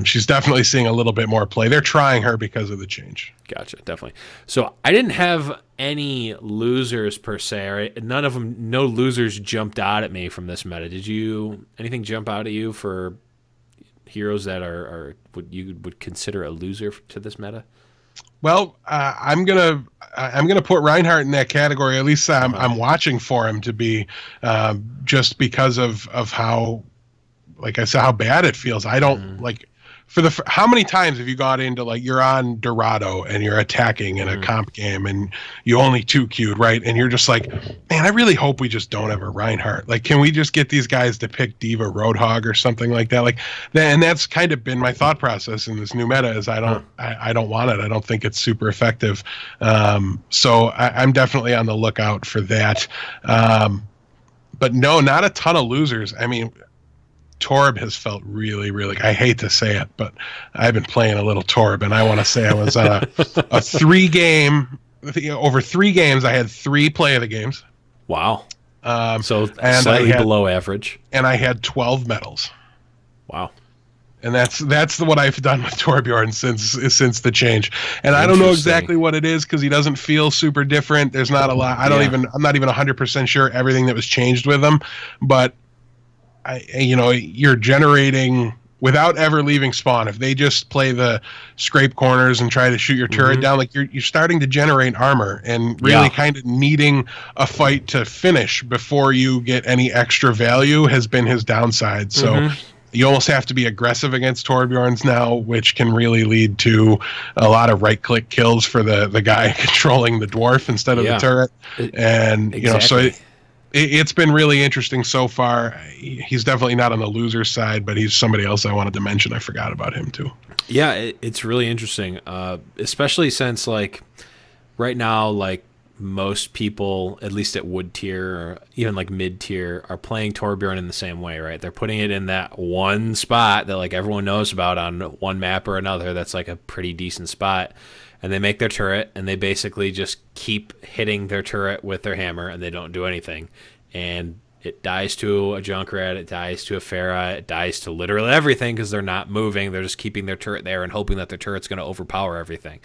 she's definitely seeing a little bit more play. They're trying her because of the change. Gotcha, definitely. So I didn't have any losers per se. Right? None of them, no losers jumped out at me from this meta. Did you? Anything jump out at you for heroes that are what you would consider a loser to this meta? Well, I'm gonna put Reinhardt in that category. At least I'm watching for him to be, just because of how, like I said, how bad it feels. I don't like how many times have you got into, like, you're on Dorado and you're attacking in a comp game and you only 2Q'd, right? And you're just like, man, I really hope we just don't have a Reinhardt. Like, can we just get these guys to pick Diva Roadhog or something like that? Like that, and that's kind of been my thought process in this new meta is I don't want it. I don't think it's super effective. So I'm definitely on the lookout for that. But no, not a ton of losers. I mean, Torb has felt really, really, I hate to say it, but I've been playing a little Torb, and I want to say I was on a 3-game, over 3 games, I had 3 play of the games. Wow. So slightly below average. And I had 12 medals. Wow. And that's what I've done with Torbjorn since the change. And I don't know exactly what it is because he doesn't feel super different. There's not a lot. I'm not even 100% sure everything that was changed with him, but you're generating without ever leaving spawn. If they just play the scrape corners and try to shoot your turret down, like you're starting to generate armor and really kind of needing a fight to finish before you get any extra value has been his downside. So you almost have to be aggressive against Torbjorns now, which can really lead to a lot of right-click kills for the guy controlling the dwarf instead of the turret. And so it's been really interesting so far. He's definitely not on the loser side, but he's somebody else I wanted to mention. I forgot about him too. Yeah, it's really interesting, especially since, like, right now, like, most people, at least at wood tier or even like mid tier, are playing Torbjorn in the same way, right? They're putting it in that one spot that, like, everyone knows about on one map or another. That's like a pretty decent spot. And they make their turret, and they basically just keep hitting their turret with their hammer, and they don't do anything. And it dies to a Junkrat, it dies to a Farah, it dies to literally everything because they're not moving. They're just keeping their turret there and hoping that their turret's going to overpower everything.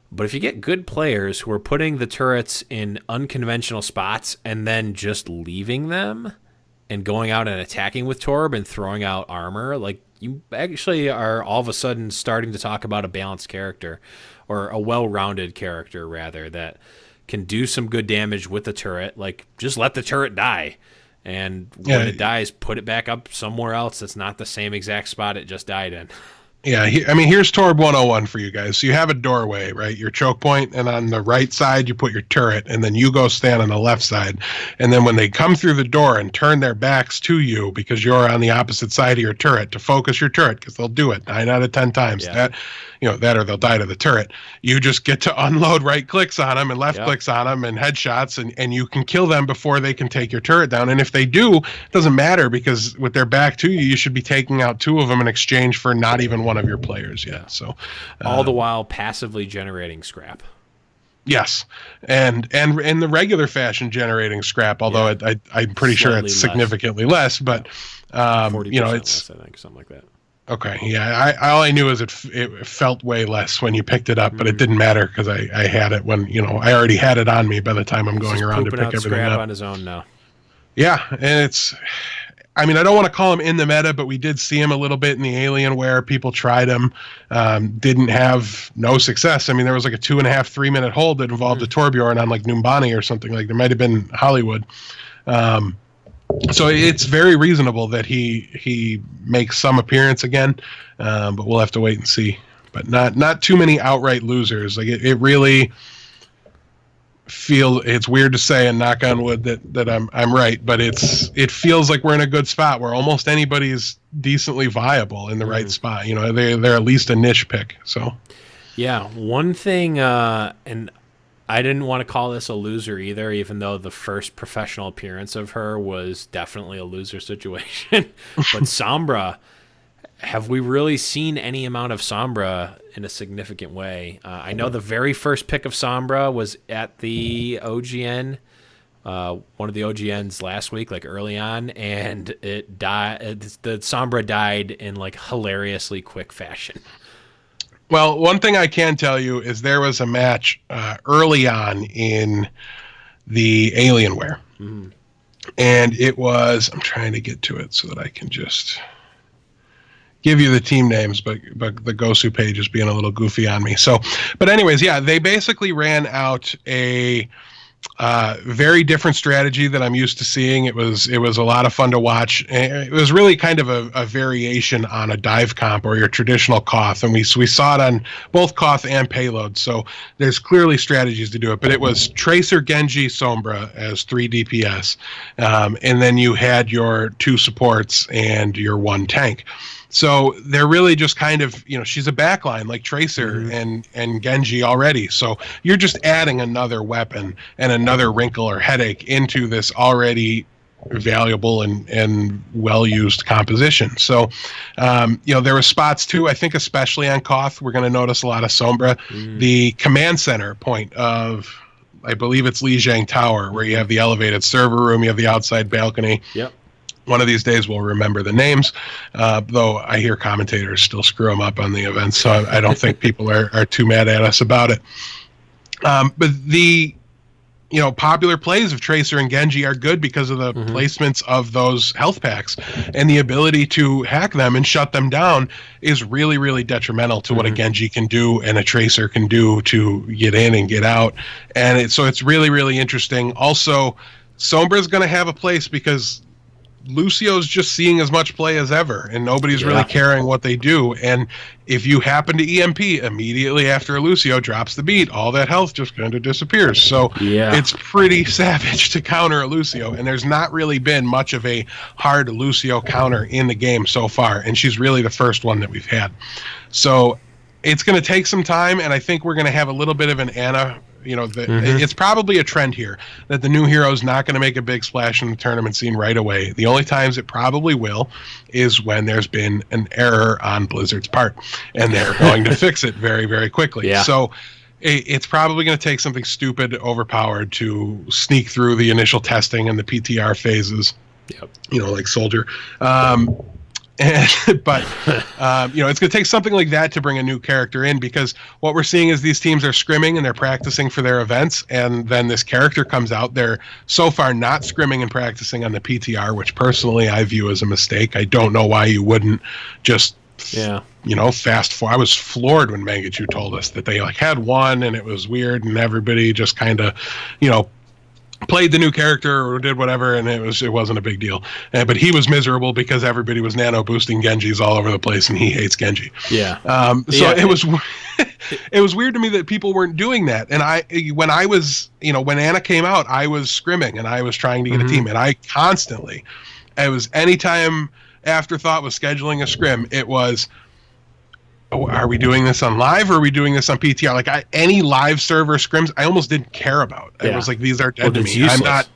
But if you get good players who are putting the turrets in unconventional spots and then just leaving them and going out and attacking with Torb and throwing out armor, like, you actually are all of a sudden starting to talk about a balanced character, or a well-rounded character rather, that can do some good damage with the turret. Like, just let the turret die, and when it dies, put it back up somewhere else that's not the same exact spot it just died in. Yeah, here's Torb 101 for you guys. So you have a doorway, right? Your choke point, and on the right side, you put your turret, and then you go stand on the left side. And then when they come through the door and turn their backs to you because you're on the opposite side of your turret to focus your turret, because they'll do it 9 out of 10 times. That or they'll die to the turret. You just get to unload right clicks on them and left clicks on them and headshots, and you can kill them before they can take your turret down. And if they do, it doesn't matter, because with their back to you, you should be taking out 2 of them in exchange for not even one of your players yet. So all the while passively generating scrap. Yes, and in the regular fashion generating scrap, although I'm pretty sure it's significantly less, but it's less, I think, something like that. Okay, yeah. All I knew is it felt way less when you picked it up, but it didn't matter because I had it when I already had it on me by the time I'm going around to pick everything scrap up. On his own now. Yeah, and I mean, I don't want to call him in the meta, but we did see him a little bit in the Alienware. People tried him, didn't have no success. I mean, there was like a 2.5-3 minute hold that involved a Torbjorn on like Numbani or something. Like, there might have been Hollywood. So it's very reasonable that he makes some appearance again, but we'll have to wait and see. But not too many outright losers. Like, it really it's weird to say and knock on wood that I'm right, but it feels like we're in a good spot where almost anybody is decently viable in the right spot. They're at least a niche pick. So yeah, one thing, and I didn't want to call this a loser either, even though the first professional appearance of her was definitely a loser situation. But Sombra, have we really seen any amount of Sombra in a significant way? I know the very first pick of Sombra was at the OGN, one of the OGNs last week, like early on, and it died. The Sombra died in like hilariously quick fashion. Well, one thing I can tell you is there was a match early on in the Alienware. And it was, I'm trying to get to it so that I can just give you the team names, but the Gosu page is being a little goofy on me. So, but anyways, yeah, they basically ran out a very different strategy that I'm used to seeing. It was a lot of fun to watch. It was really kind of a variation on a dive comp or your traditional Koth, and we saw it on both Koth and Payload. So there's clearly strategies to do it. But it was Tracer, Genji, Sombra as 3 DPS, and then you had your 2 supports and your 1 tank. So they're really just kind of, she's a backline like Tracer and Genji already. So you're just adding another weapon and another wrinkle or headache into this already valuable and well-used composition. So, there were spots too, I think especially on Koth, we're going to notice a lot of Sombra. The command center point of, I believe it's Lijiang Tower, where you have the elevated server room, you have the outside balcony. Yep. One of these days we'll remember the names, though I hear commentators still screw them up on the events, so I don't think people are too mad at us about it. But the popular plays of Tracer and Genji are good because of the placements of those health packs, and the ability to hack them and shut them down is really, really detrimental to what a Genji can do and a Tracer can do to get in and get out. And so it's really, really interesting. Also, Sombra's going to have a place because Lucio's just seeing as much play as ever, and nobody's really caring what they do. And if you happen to EMP immediately after a Lucio drops the beat, all that health just kind of disappears. So it's pretty savage to counter a Lucio, and there's not really been much of a hard Lucio counter in the game so far, and she's really the first one that we've had. So it's going to take some time, and I think we're going to have a little bit of an Ana. It's probably a trend here that the new hero is not going to make a big splash in the tournament scene right away. The only times it probably will is when there's been an error on Blizzard's part, and they're going to fix it very, very quickly. So it's probably going to take something stupid, overpowered to sneak through the initial testing and the PTR phases, like Soldier. But it's going to take something like that to bring a new character in, because what we're seeing is these teams are scrimming and they're practicing for their events, and then this character comes out. They're so far not scrimming and practicing on the PTR, which personally I view as a mistake. I don't know why you wouldn't just fast forward. I was floored when Mangachu told us that they had one and it was weird and everybody just kind of played the new character or did whatever, and it wasn't a big deal. But he was miserable because everybody was nano boosting Genjis all over the place, and he hates Genji. It was it was weird to me that people weren't doing that. And when Ana came out, I was scrimming and I was trying to get a team, and anytime Afterthought was scheduling a scrim, it was, are we doing this on live or are we doing this on PTR? Any live server scrims, I almost didn't care about. I was like, these are dead to me. Useless.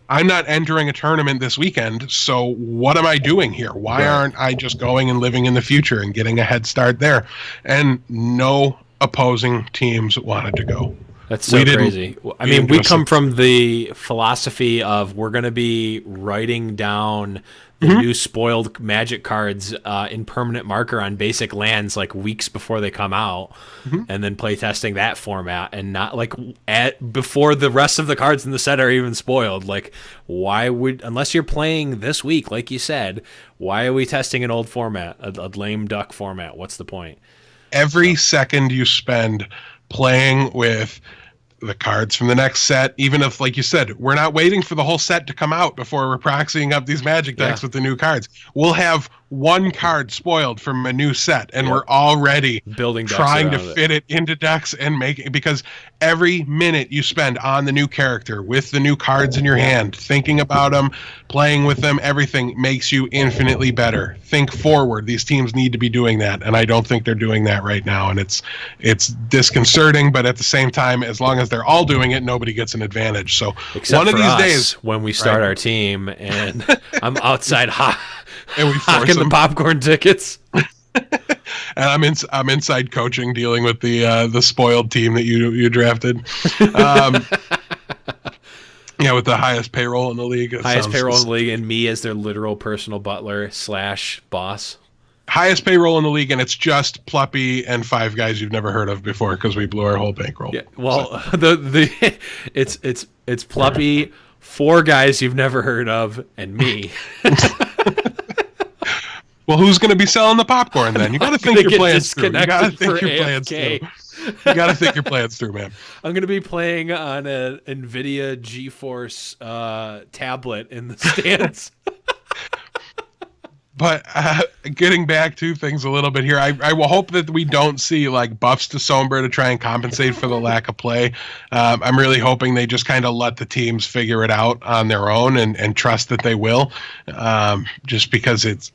I'm not entering a tournament this weekend, so what am I doing here? Why aren't I just going and living in the future and getting a head start there? And no opposing teams wanted to go. That's so crazy. I mean, we come from the philosophy of we're going to be writing down the new spoiled magic cards in permanent marker on basic lands weeks before they come out, and then play testing that format, and not before the rest of the cards in the set are even spoiled. Why would, unless you're playing this week, like you said, why are we testing an old format, a lame duck format? What's the point? Every second you spend playing with the cards from the next set, even if, like you said, we're not waiting for the whole set to come out before we're proxying up these magic decks with the new cards. We'll have one card spoiled from a new set, and we're already trying to fit it into decks and make it, because every minute you spend on the new character with the new cards in your hand, thinking about them, playing with them, everything makes you infinitely better. Think forward. These teams need to be doing that, and I don't think they're doing that right now, and it's disconcerting, but at the same time, as long as they're all doing it, nobody gets an advantage. So except one of these days when we start our team and I'm outside and we hawking the popcorn tickets. And I'm inside coaching, dealing with the spoiled team that you drafted. With the highest payroll in the league. Highest payroll in the league, and me as their literal personal butler / boss. Highest payroll in the league, and it's just Pluppy and 5 guys you've never heard of before because we blew our whole bankroll. Yeah, well, it's Pluppy, 4 guys you've never heard of, and me. Well, who's going to be selling the popcorn then? You got to think your plans through. You got to think your plans through. You got to think your plans through, man. I'm going to be playing on an NVIDIA GeForce tablet in the stands. But getting back to things a little bit here, I will hope that we don't see like buffs to Sombra to try and compensate for the lack of play. I'm really hoping they just kind of let the teams figure it out on their own and trust that they will, just because it's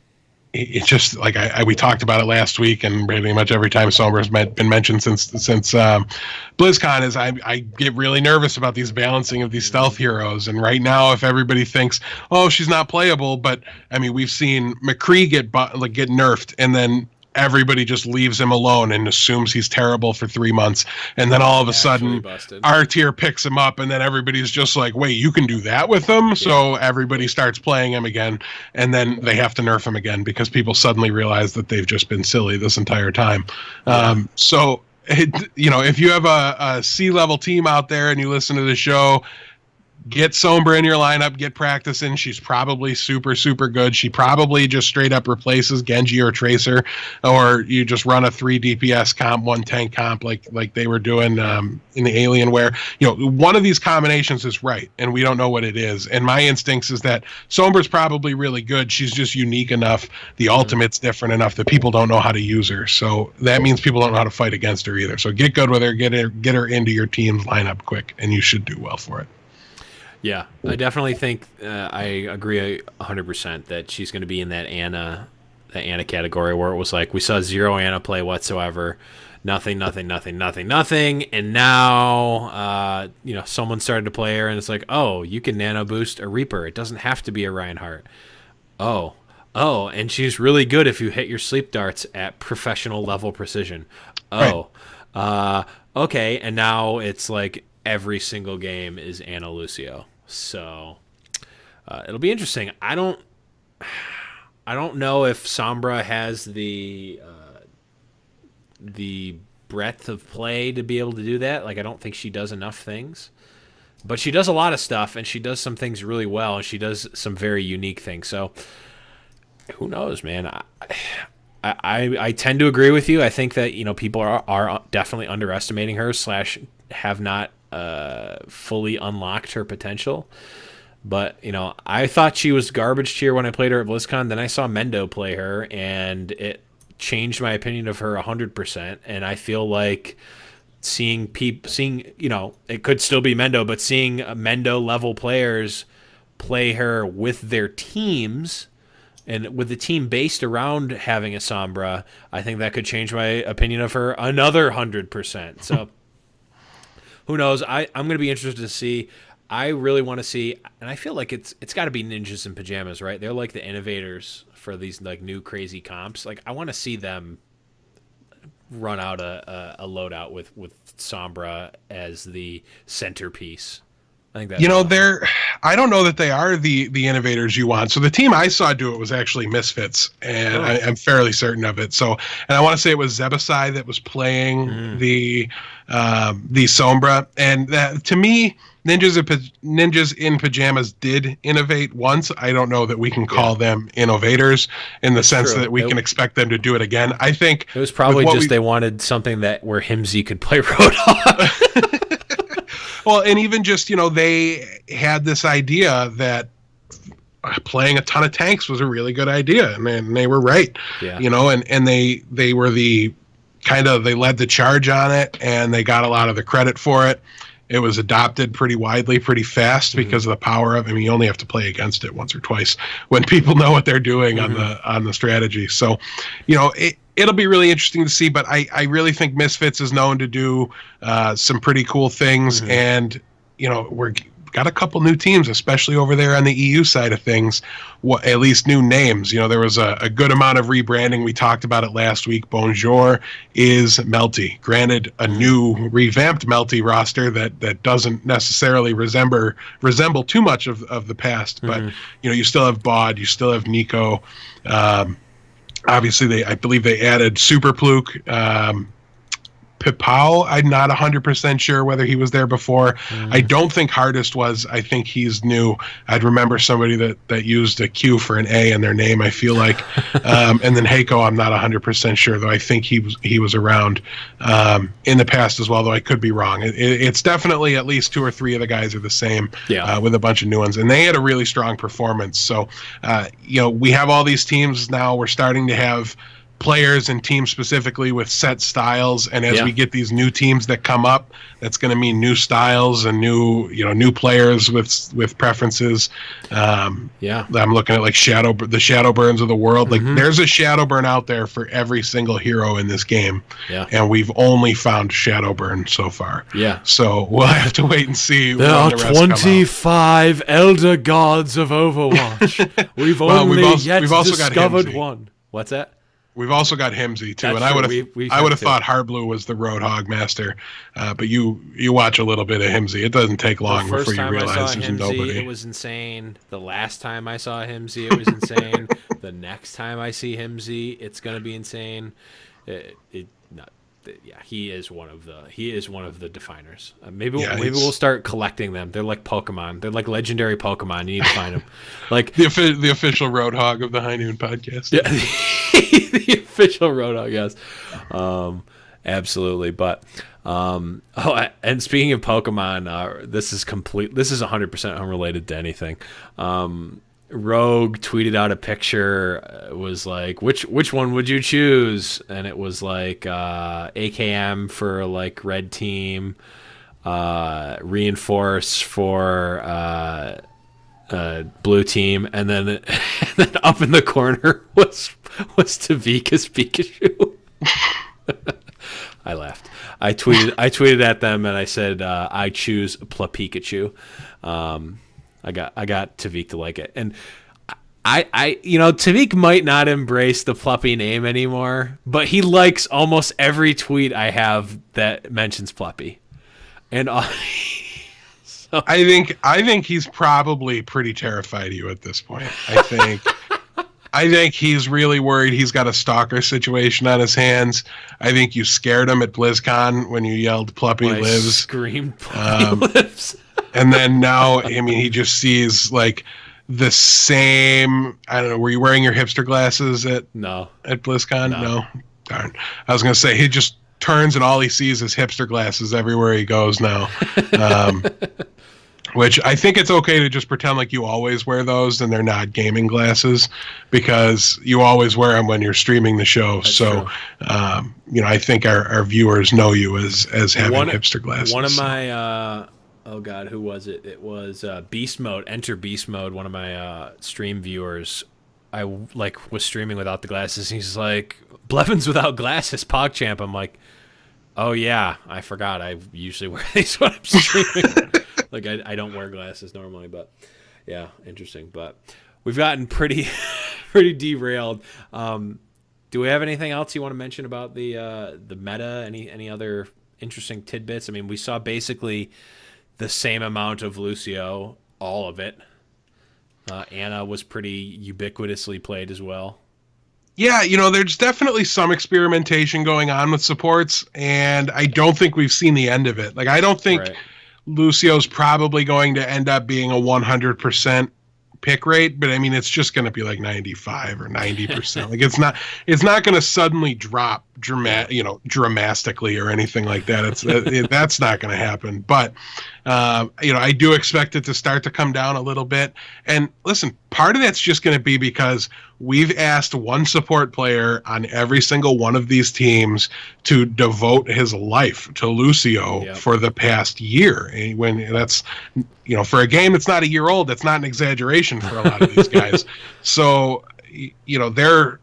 just like we talked about it last week, and pretty much every time Sombra's been mentioned since BlizzCon is I get really nervous about these balancing of these stealth heroes. And right now, if everybody thinks, oh, she's not playable, but I mean, we've seen McCree get nerfed, and then everybody just leaves him alone and assumes he's terrible for 3 months, and then all of a sudden our tier picks him up, and then everybody's just like, wait, you can do that with him? So everybody starts playing him again, and then they have to nerf him again because people suddenly realize that they've just been silly this entire time. So if you have a C-level team out there and you listen to the show, get Sombra in your lineup, get practice in. She's probably super, super good. She probably just straight up replaces Genji or Tracer, or you just run a 3 DPS comp, 1 tank comp like they were doing in the Alienware. One of these combinations is right, and we don't know what it is. And my instincts is that Sombra's probably really good. She's just unique enough. The ultimate's different enough that people don't know how to use her. So that means people don't know how to fight against her either. So get good with her, get her into your team's lineup quick, and you should do well for it. Yeah, I definitely think I agree 100% that she's going to be in that Anna category where it was like we saw zero Anna play whatsoever, nothing, and now someone started to play her and it's like, oh, you can nano boost a Reaper. It doesn't have to be a Reinhardt. Oh, and she's really good if you hit your sleep darts at professional level precision. Oh, right. Okay, and now it's like every single game is Ana Lucio. So it'll be interesting. I don't know if Sombra has the breadth of play to be able to do that. Like, I don't think she does enough things, but she does a lot of stuff, and she does some things really well, and she does some very unique things. So who knows, man? I tend to agree with you. I think that people are definitely underestimating her / have not fully unlocked her potential. But I thought she was garbage tier when I played her at BlizzCon. Then I saw Mendo play her, and it changed my opinion of her 100%. And I feel like seeing it could still be Mendo, but seeing Mendo level players play her with their teams and with the team based around having a Sombra, I think that could change my opinion of her another 100%. So who knows? I'm going to be interested to see. I really want to see, and I feel like it's got to be Ninjas in Pajamas, right? They're like the innovators for these like new crazy comps. Like, I want to see them run out a loadout with Sombra as the centerpiece. I think that's awesome. I don't know that they are the innovators you want. So the team I saw do it was actually Misfits, and I'm fairly certain of it. So, and I want to say it was Zebasai that was playing the Sombra, and that, to me, Ninjas in Pajamas did innovate once. I don't know that we can call them innovators in the sense that we can expect them to do it again. I think it was probably just they wanted something where Himsy could play Roadhog. Well, and even just, they had this idea that playing a ton of tanks was a really good idea, and they were right. Yeah. And they were they led the charge on it, and they got a lot of the credit for it. It was adopted pretty widely, pretty fast because of the power of. I mean, you only have to play against it once or twice when people know what they're doing on the strategy. So, it'll be really interesting to see. But I really think Misfits is known to do some pretty cool things, and we're got a couple new teams, especially over there on the EU side of things. At least new names. There was a good amount of rebranding. We talked about it last week. Bonjour is Melty. Granted, a new revamped Melty roster that doesn't necessarily resemble too much of the past. But you still have Bod, you still have Nico. Obviously, I believe they added Super Pluke. Pipao. I'm not 100% sure whether he was there before. I don't think Hardest was. I think he's new. I'd remember somebody that used a Q for an A in their name, I feel like. And then Heiko, I'm not 100% sure, though I think he was around in the past as well, though I could be wrong. It's definitely at least 2 or 3 of the guys are the same, with a bunch of new ones. And they had a really strong performance. So, we have all these teams now. We're starting to have players and teams specifically with set styles, and as we get these new teams that come up, that's going to mean new styles and new players with preferences. I'm looking at like the Shadowburns of the world. Like there's a Shadowburn out there for every single hero in this game, and we've only found Shadowburn so far. So we'll have to wait and see. There are 25 elder gods of Overwatch. We've also discovered one. What's that? We've also got Himsy too, and I would have thought Hardblue was the Roadhog master, but you watch a little bit of Himsy. It doesn't take long before you realize there's nobody. It was insane. The last time I saw Himsy, it was insane. The next time I see Himsy, it's gonna be insane. He is one of the definers. Maybe we'll start collecting them. They're like Pokemon. They're like legendary Pokemon. You need to find them. Like the official Roadhog of the High Noon podcast. Yeah, the official Roadhog. Yes, absolutely. But and speaking of Pokemon, this is 100% unrelated to anything. Rogue tweeted out a picture. It was like, which one would you choose? And it was like AKM for like red team, Reinforce for blue team, and then up in the corner was Tavika's Pikachu. I laughed. I tweeted at them and I said, I choose Pikachu. I got Tavik to like it, and I Tavik might not embrace the Pluppy name anymore, but he likes almost every tweet I have that mentions Pluppy, and so. I think he's probably pretty terrified of you at this point. I think he's really worried he's got a stalker situation on his hands. I think you scared him at BlizzCon when you yelled Pluppy lives. Screamed Pluppy lives. And then now, I mean, he just sees like the same. I don't know. Were you wearing your hipster glasses at BlizzCon? No. Darn. I was gonna say he just turns and all he sees is hipster glasses everywhere he goes now. Which I think it's okay to just pretend like you always wear those and they're not gaming glasses, because you always wear them when you're streaming the show. That's true. I think our viewers know you as having hipster glasses. One of my oh god, who was it? It was Beast Mode, Enter Beast Mode, one of my stream viewers. I was streaming without the glasses. He's like, Blevins without glasses, PogChamp. I'm like, oh yeah, I forgot. I usually wear these when I'm streaming. Like I don't wear glasses normally, but yeah, interesting. But we've gotten pretty derailed. Do we have anything else you want to mention about the meta? Any other interesting tidbits? I mean, we saw basically the same amount of Lucio, all of it. Anna was pretty ubiquitously played as well. Yeah, there's definitely some experimentation going on with supports, and I don't think we've seen the end of it. Like, I don't think Lucio's probably going to end up being a 100% pick rate, but I mean, it's just going to be like 95 or 90%. Like, it's not going to suddenly drop dramatically or anything like that. That's not going to happen. But I do expect it to start to come down a little bit. And listen, part of that's just going to be because we've asked one support player on every single one of these teams to devote his life to Lucio for the past year. And when that's, for a game that's not a year old, that's not an exaggeration for a lot of these guys. So, they're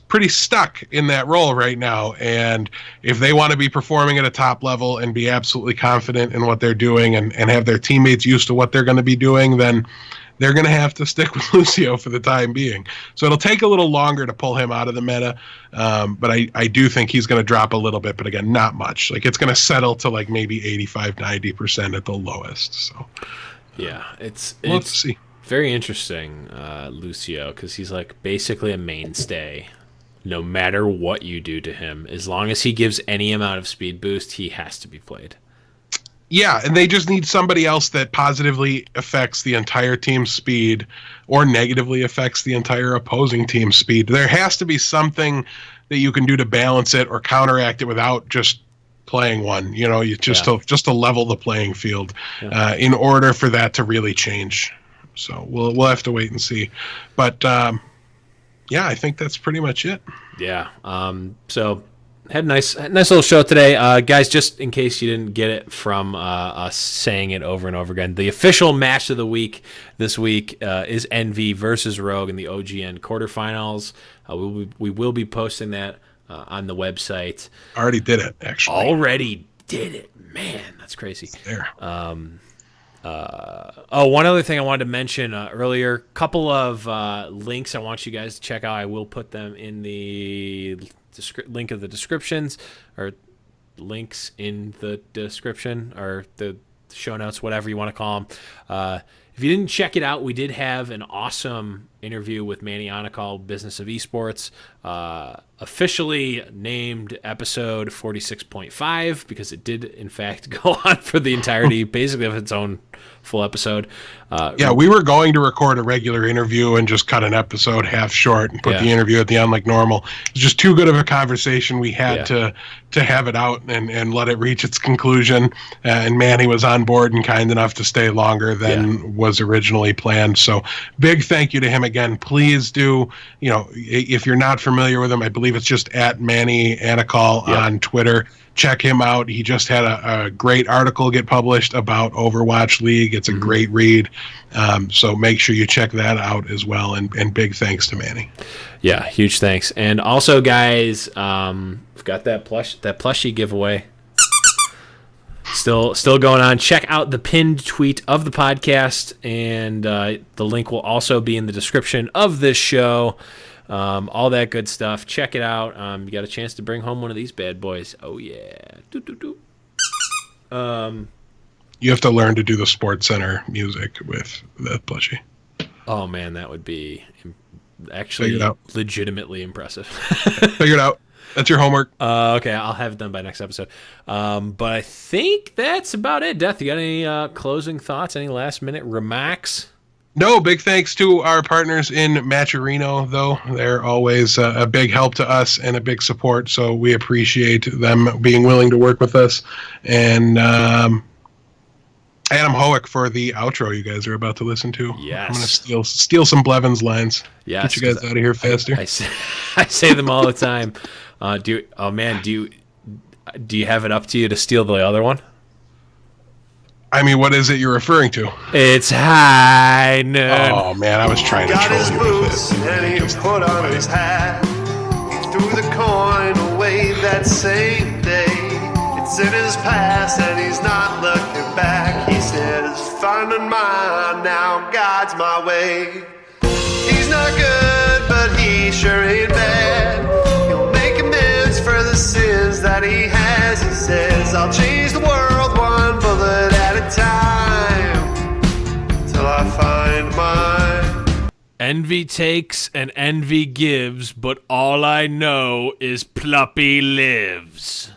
pretty stuck in that role right now, and if they want to be performing at a top level and be absolutely confident in what they're doing and have their teammates used to what they're going to be doing, then they're going to have to stick with Lucio for the time being. So it'll take a little longer to pull him out of the meta, but I do think he's going to drop a little bit, but again, not much. Like, it's going to settle to like maybe 85-90% at the lowest. So yeah, it's see. Very interesting, Lucio, because he's like basically a mainstay no matter what you do to him. As long as he gives any amount of speed boost, he has to be played. Yeah, and they just need somebody else that positively affects the entire team's speed or negatively affects the entire opposing team's speed. There has to be something that you can do to balance it or counteract it without just playing one. You know, you just to level the playing field in order for that to really change. So we'll have to wait and see. But yeah, I think that's pretty much it. Yeah. So had a nice little show today, guys. Just in case you didn't get it from us saying it over and over again, the official match of the week this week is NV versus Rogue in the OGN quarterfinals. We will be posting that on the website. Already did it, actually. Already did it, man. That's crazy. It's there. One other thing I wanted to mention earlier, couple of links I want you guys to check out. I will put them in the link of the descriptions, or links in the description, or the show notes, whatever you want to call them. If you didn't check it out, we did have an awesome interview with Manny Anekal, Business of Esports, officially named episode 46.5 because it did, in fact, go on for the entirety, basically, of its own full episode. Yeah, we were going to record a regular interview and just cut an episode half short and put the interview at the end like normal. It was just too good of a conversation. We had to have it out and let it reach its conclusion. And Manny was on board and kind enough to stay longer than was originally planned. So big thank you to him again. Please do, if you're not familiar with him, I believe it's just at Manny Anekal on Twitter. Check him out. He just had a great article get published about Overwatch League. It's a great read. So make sure you check that out as well. And big thanks to Manny. Yeah, huge thanks. And also, guys, we've got that plushie giveaway still going on. Check out the pinned tweet of the podcast, and the link will also be in the description of this show. All that good stuff. Check it out. You got a chance to bring home one of these bad boys. Oh, yeah. You have to learn to do the Sports Center music with the plushie. Oh, man, that would be actually legitimately impressive. Figure it out. That's your homework. Okay, I'll have it done by next episode. But I think that's about it. Death, you got any closing thoughts? Any last-minute remarks? No, big thanks to our partners in Matcherino, though. They're always a big help to us and a big support, so we appreciate them being willing to work with us. And Adam Hoek for the outro you guys are about to listen to. Yes. I'm going to steal some Blevins lines. Yes, get you guys out of here faster. I say them all the time. Do you have it up to you to steal the other one? I mean, what is it you're referring to? It's high noon. Oh, man, I was trying to troll you with boots and he put on his hat. He threw the coin away that same day. It's in his past and he's not looking back. He says, finding mine now guides my way. He's not good, but he sure ain't bad. He'll make amends for the sins that he has. He says, I'll change the world one bullet at a time till I find mine. Envy takes and envy gives, but all I know is Pluppy lives.